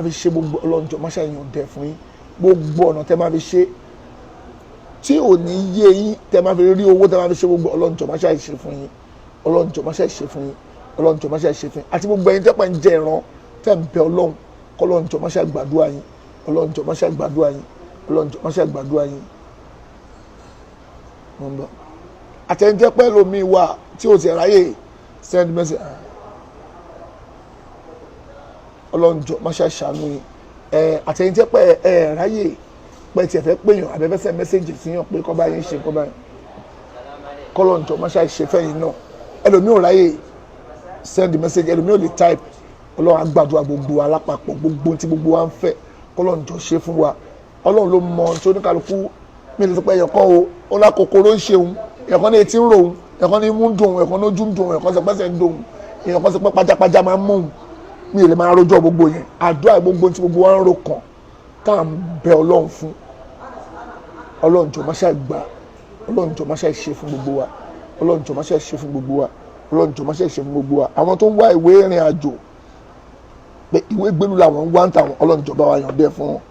fi ṣe gbogbo ọlọ́run jọ máṣá yàn dẹ̀ fún yín gbogbo ọ̀nà tẹ́ máa fi ṣe tí ò ní yé yín tẹ́ máa fi rí owó tẹ́ máa fi ṣe gbogbo ọlọ́run jọ máṣá ṣe fún yín ọlọ́run jọ máṣá ṣe fún yín ọlọ́run jọ máṣá ṣe fún yín àti gbogbo ẹ̀yin tẹ́pẹ́ ń jẹ ìran tẹ́ ń bẹ ọlọ́run kọ́ ọlọ́run jọ máṣá gbàdúrà yín ọlọ́run jọ máṣá gbàdúrà yín ọlọ́run jọ máṣá gbàdúrà yín àtẹ̀jẹ́ pẹ́ lómi wà tí o ti ráyè send message ọlọ́njọ́ máṣá ṣàánú yín àtẹ̀jẹ́ pẹ́ ráyè pẹ́ tí ẹ fẹ́ pèèyàn àbẹ́fẹ́ send message sí yàn pé kọ́ bá yín ṣe kọ́ bá yín kọ́lọ́njọ́ máṣá ṣe fẹ́yìn náà ẹlòmí ò ráyè send message ẹlòmí ò lè type ọlọ́run àgbàdua gbogbo alápapọ̀ gbogbo tí gbogbo wa ń fẹ́ kọ́lọ́njọ́ ṣe fún wa ọlọ́run ló mọ tí oníkàlùkù mi lè sọ pé ẹ̀yọ̀kan o ó lá kòkòrò ń ṣeun ẹ̀kan ní etí ń rò òun ẹ̀kan ní imú ń dùn òun ẹ̀kan ní ojú ń dùn òun ẹ̀kan sọ pẹ́sẹ̀ ń dùn òun ẹ̀kan sọ pé pajápajá máa ń mú òun mi ò lè máa rojọ́ gbogbo yẹn àdúrà gbogbo tí gbogbo wa ń ro kàn tá à ń bẹ ọlọ́run fún ọlọ́run jọ máṣá gbà ọlọ́run jọ máṣá ṣe fún gbogbo wa ọlọ́run jọ máṣá ṣe fún gbogbo wa ọlọ́run jọ máṣá ṣe fún gbogbo wa àwọn tó ń wá ìwé ìrìn àjò pé ìwé gbélu làwọn ń wá ń tà wọn ọlọ́run jọ bá wa yàn dẹ́ fún wọn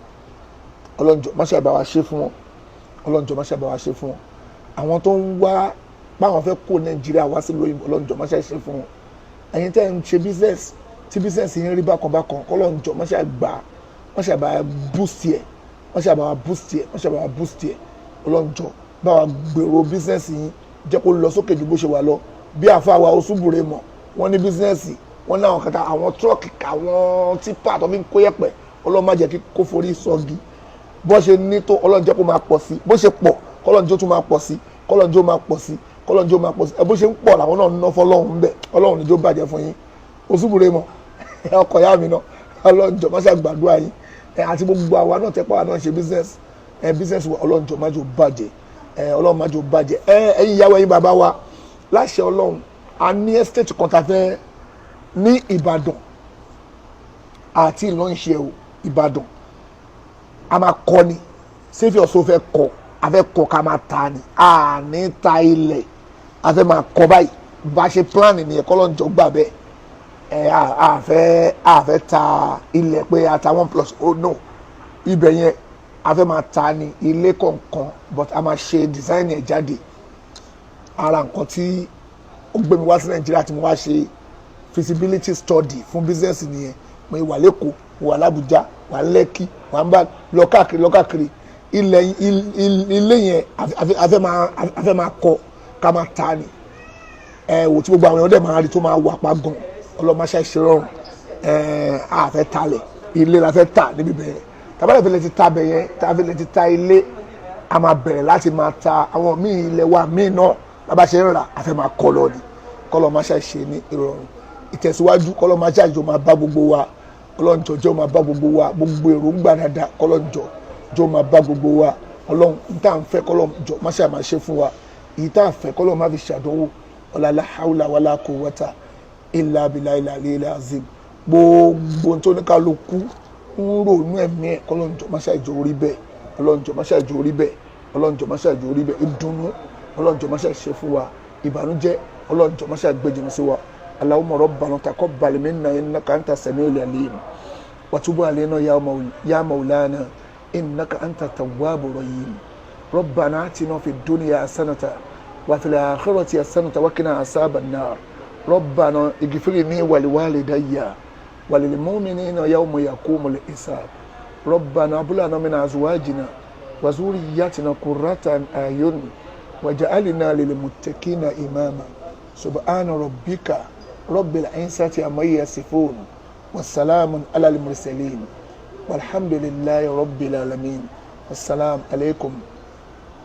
ọlọ́run jọ máṣá bá wa ṣe fún wọn ọlọ́run jọ máṣá bá wa ṣe fún wọn àwọn tó ń wá báwọn fẹ́ kó Nàìjíríà wá sí lóyìnbó ọlọ́run jọ máṣá ṣe fún wọn ẹ̀yin tẹ́ ń ṣe business tí business yẹn rí bákan ọlọ́run jọ máṣá gbà máṣá bá wa boost yẹ máṣá bá wa boost yẹ máṣá bá wa boost yẹ ọlọ́run jọ bá wa gbèrò business yìí jẹ́ kó lọ sókè ju bó ṣe wà lọ bí àfa wa Osúbùrè mọ̀ wọ́n ní business wọ́n ní àwọn kàtà àwọn truck àwọn tipa tó fi ń kó yẹ̀pẹ̀ ọlọ́run má jẹ́ kí kó forí sọ́gi bó ṣe ní tó ọlọ́run jẹ́ kó máa pọ̀ sí bó ṣe pọ̀ kọ́lọ́njọ́ tún máa pọ̀ sí kọ́lọ́njọ́ máa pọ̀ sí kọ́lọ́njọ́ máa pọ̀ sí ẹ bó ṣe ń pọ̀ làwọn náà ń ná fọlọ́run bẹ́ẹ̀ ọlọ́run níjó bàjẹ́ fún yín Osúbùrè mọ̀ ọkọ̀ ìyá mi náà ọlọ́njọ́ má ṣe gbàdúrà yín àti gbogbo àwa náà tẹ́pọ̀ àwa náà ṣe business wa ọlọ́njọ́ má jò bàjẹ́ ọlọ́run má jò bàjẹ́ ẹ̀yin ìyàwó ẹ̀yin bàbá wa láṣẹ ọlọ́run a ní estate kan ta fẹ́ ní Ìbàdàn àti ìlọ́nṣẹ́ Ìbàdàn a máa kọ́ ni sẹ́fì ọ̀ṣọ́ fẹ́ kọ́ a fẹ́ kọ́ ká máa ta ni a ní ta ilẹ̀ a fẹ́ máa kọ́ báyìí bá ṣe plan nìyẹn kọ́ lọ́njọ́ gbà bẹ́ẹ̀ a fẹ́ ta ilẹ̀ pé a ta 1+0 no ibẹ̀ yẹn a fẹ́ máa ta ni ilé kọ̀ọ̀kan but a máa ṣe design ẹ̀ jáde ara nǹkan tí ó gbé mi wá sí Nàìjíríà tí mo wá ṣe feasibility study fún business nìyẹn mo wà lẹ́kọ̀ọ́ mo wà l'Ábùjá wà Lẹ́kì wà ń bá lọ káàkiri ilé yẹn a fẹ́ máa kọ́ ká máa ta ni wò tí gbogbo àwọn èèyàn dẹ̀ máa rí tó máa wà pa gan ọlọ́mọṣẹ́ ìṣerọ̀rùn a fẹ́ talẹ̀ ilé la fẹ́ tà níbi bẹ̀rẹ̀ tàbí lè ti ta bẹ̀yẹn tàbí lè ti ta ilé a máa bẹ̀rẹ̀ láti máa ta àwọn míì ilẹ̀ wa míì náà lábá ṣe ń rà a fẹ́ máa kọ́ lọ ni kọ́lọ́mọṣẹ́ ìṣe ní ìrọ̀rùn ìtẹ̀síwájú kọ́lọ́mọṣẹ́ ìjọ máa bá gbogbo wa ọlọ́njọ́ jọ máa bá gbogbo wa gbogbo èròǹgbà dáadáa kọ́lọ́njọ́ jọ máa bá gbogbo wa ọlọ́run ní tá à ń fẹ́ kọ́lọ́njọ́ má ṣe máa ṣe fún wa èyí tá à ń fẹ́ kọ́lọ́ má fi ṣàdánwò ọ̀làlá haúlà wàlá quwwata illa billahil aliyyil azim gbogbo tó ní kálukú ń rònú ẹ̀mí ẹ̀ kọ́lọ́njọ́ má ṣe ìjọ orí bẹ́ẹ̀ ọlọ́njọ́ má ṣe ìjọ orí bẹ́ẹ̀ ọlọ́njọ́ má ṣe ìjọ orí bẹ́ẹ̀ ìdùnnú ọlọ́njọ́ má ṣe ṣe fún wa ìbànújẹ́ ọlọ́njọ́ má ṣe gbẹ̀jìnà sí wa اللهم ربنا تقبل منا إنك أنت السميع العليم وتب علينا يا مولانا إنك أنت التواب الرحيم ربنا آتنا في الدنيا حسنة وفي الآخرة حسنة وقنا عذاب النار ربنا اغفر لي ولوالدي وللمؤمنين يوم يقوم الحساب ربنا هب لنا من أزواجنا وذرياتنا قرة أعين وجعلنا للمتقين إماما سبحان ربك رب العزة عما يصفون والسلام على المرسلين والحمد لله رب العالمين السلام عليكم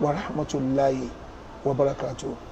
ورحمة الله وبركاته.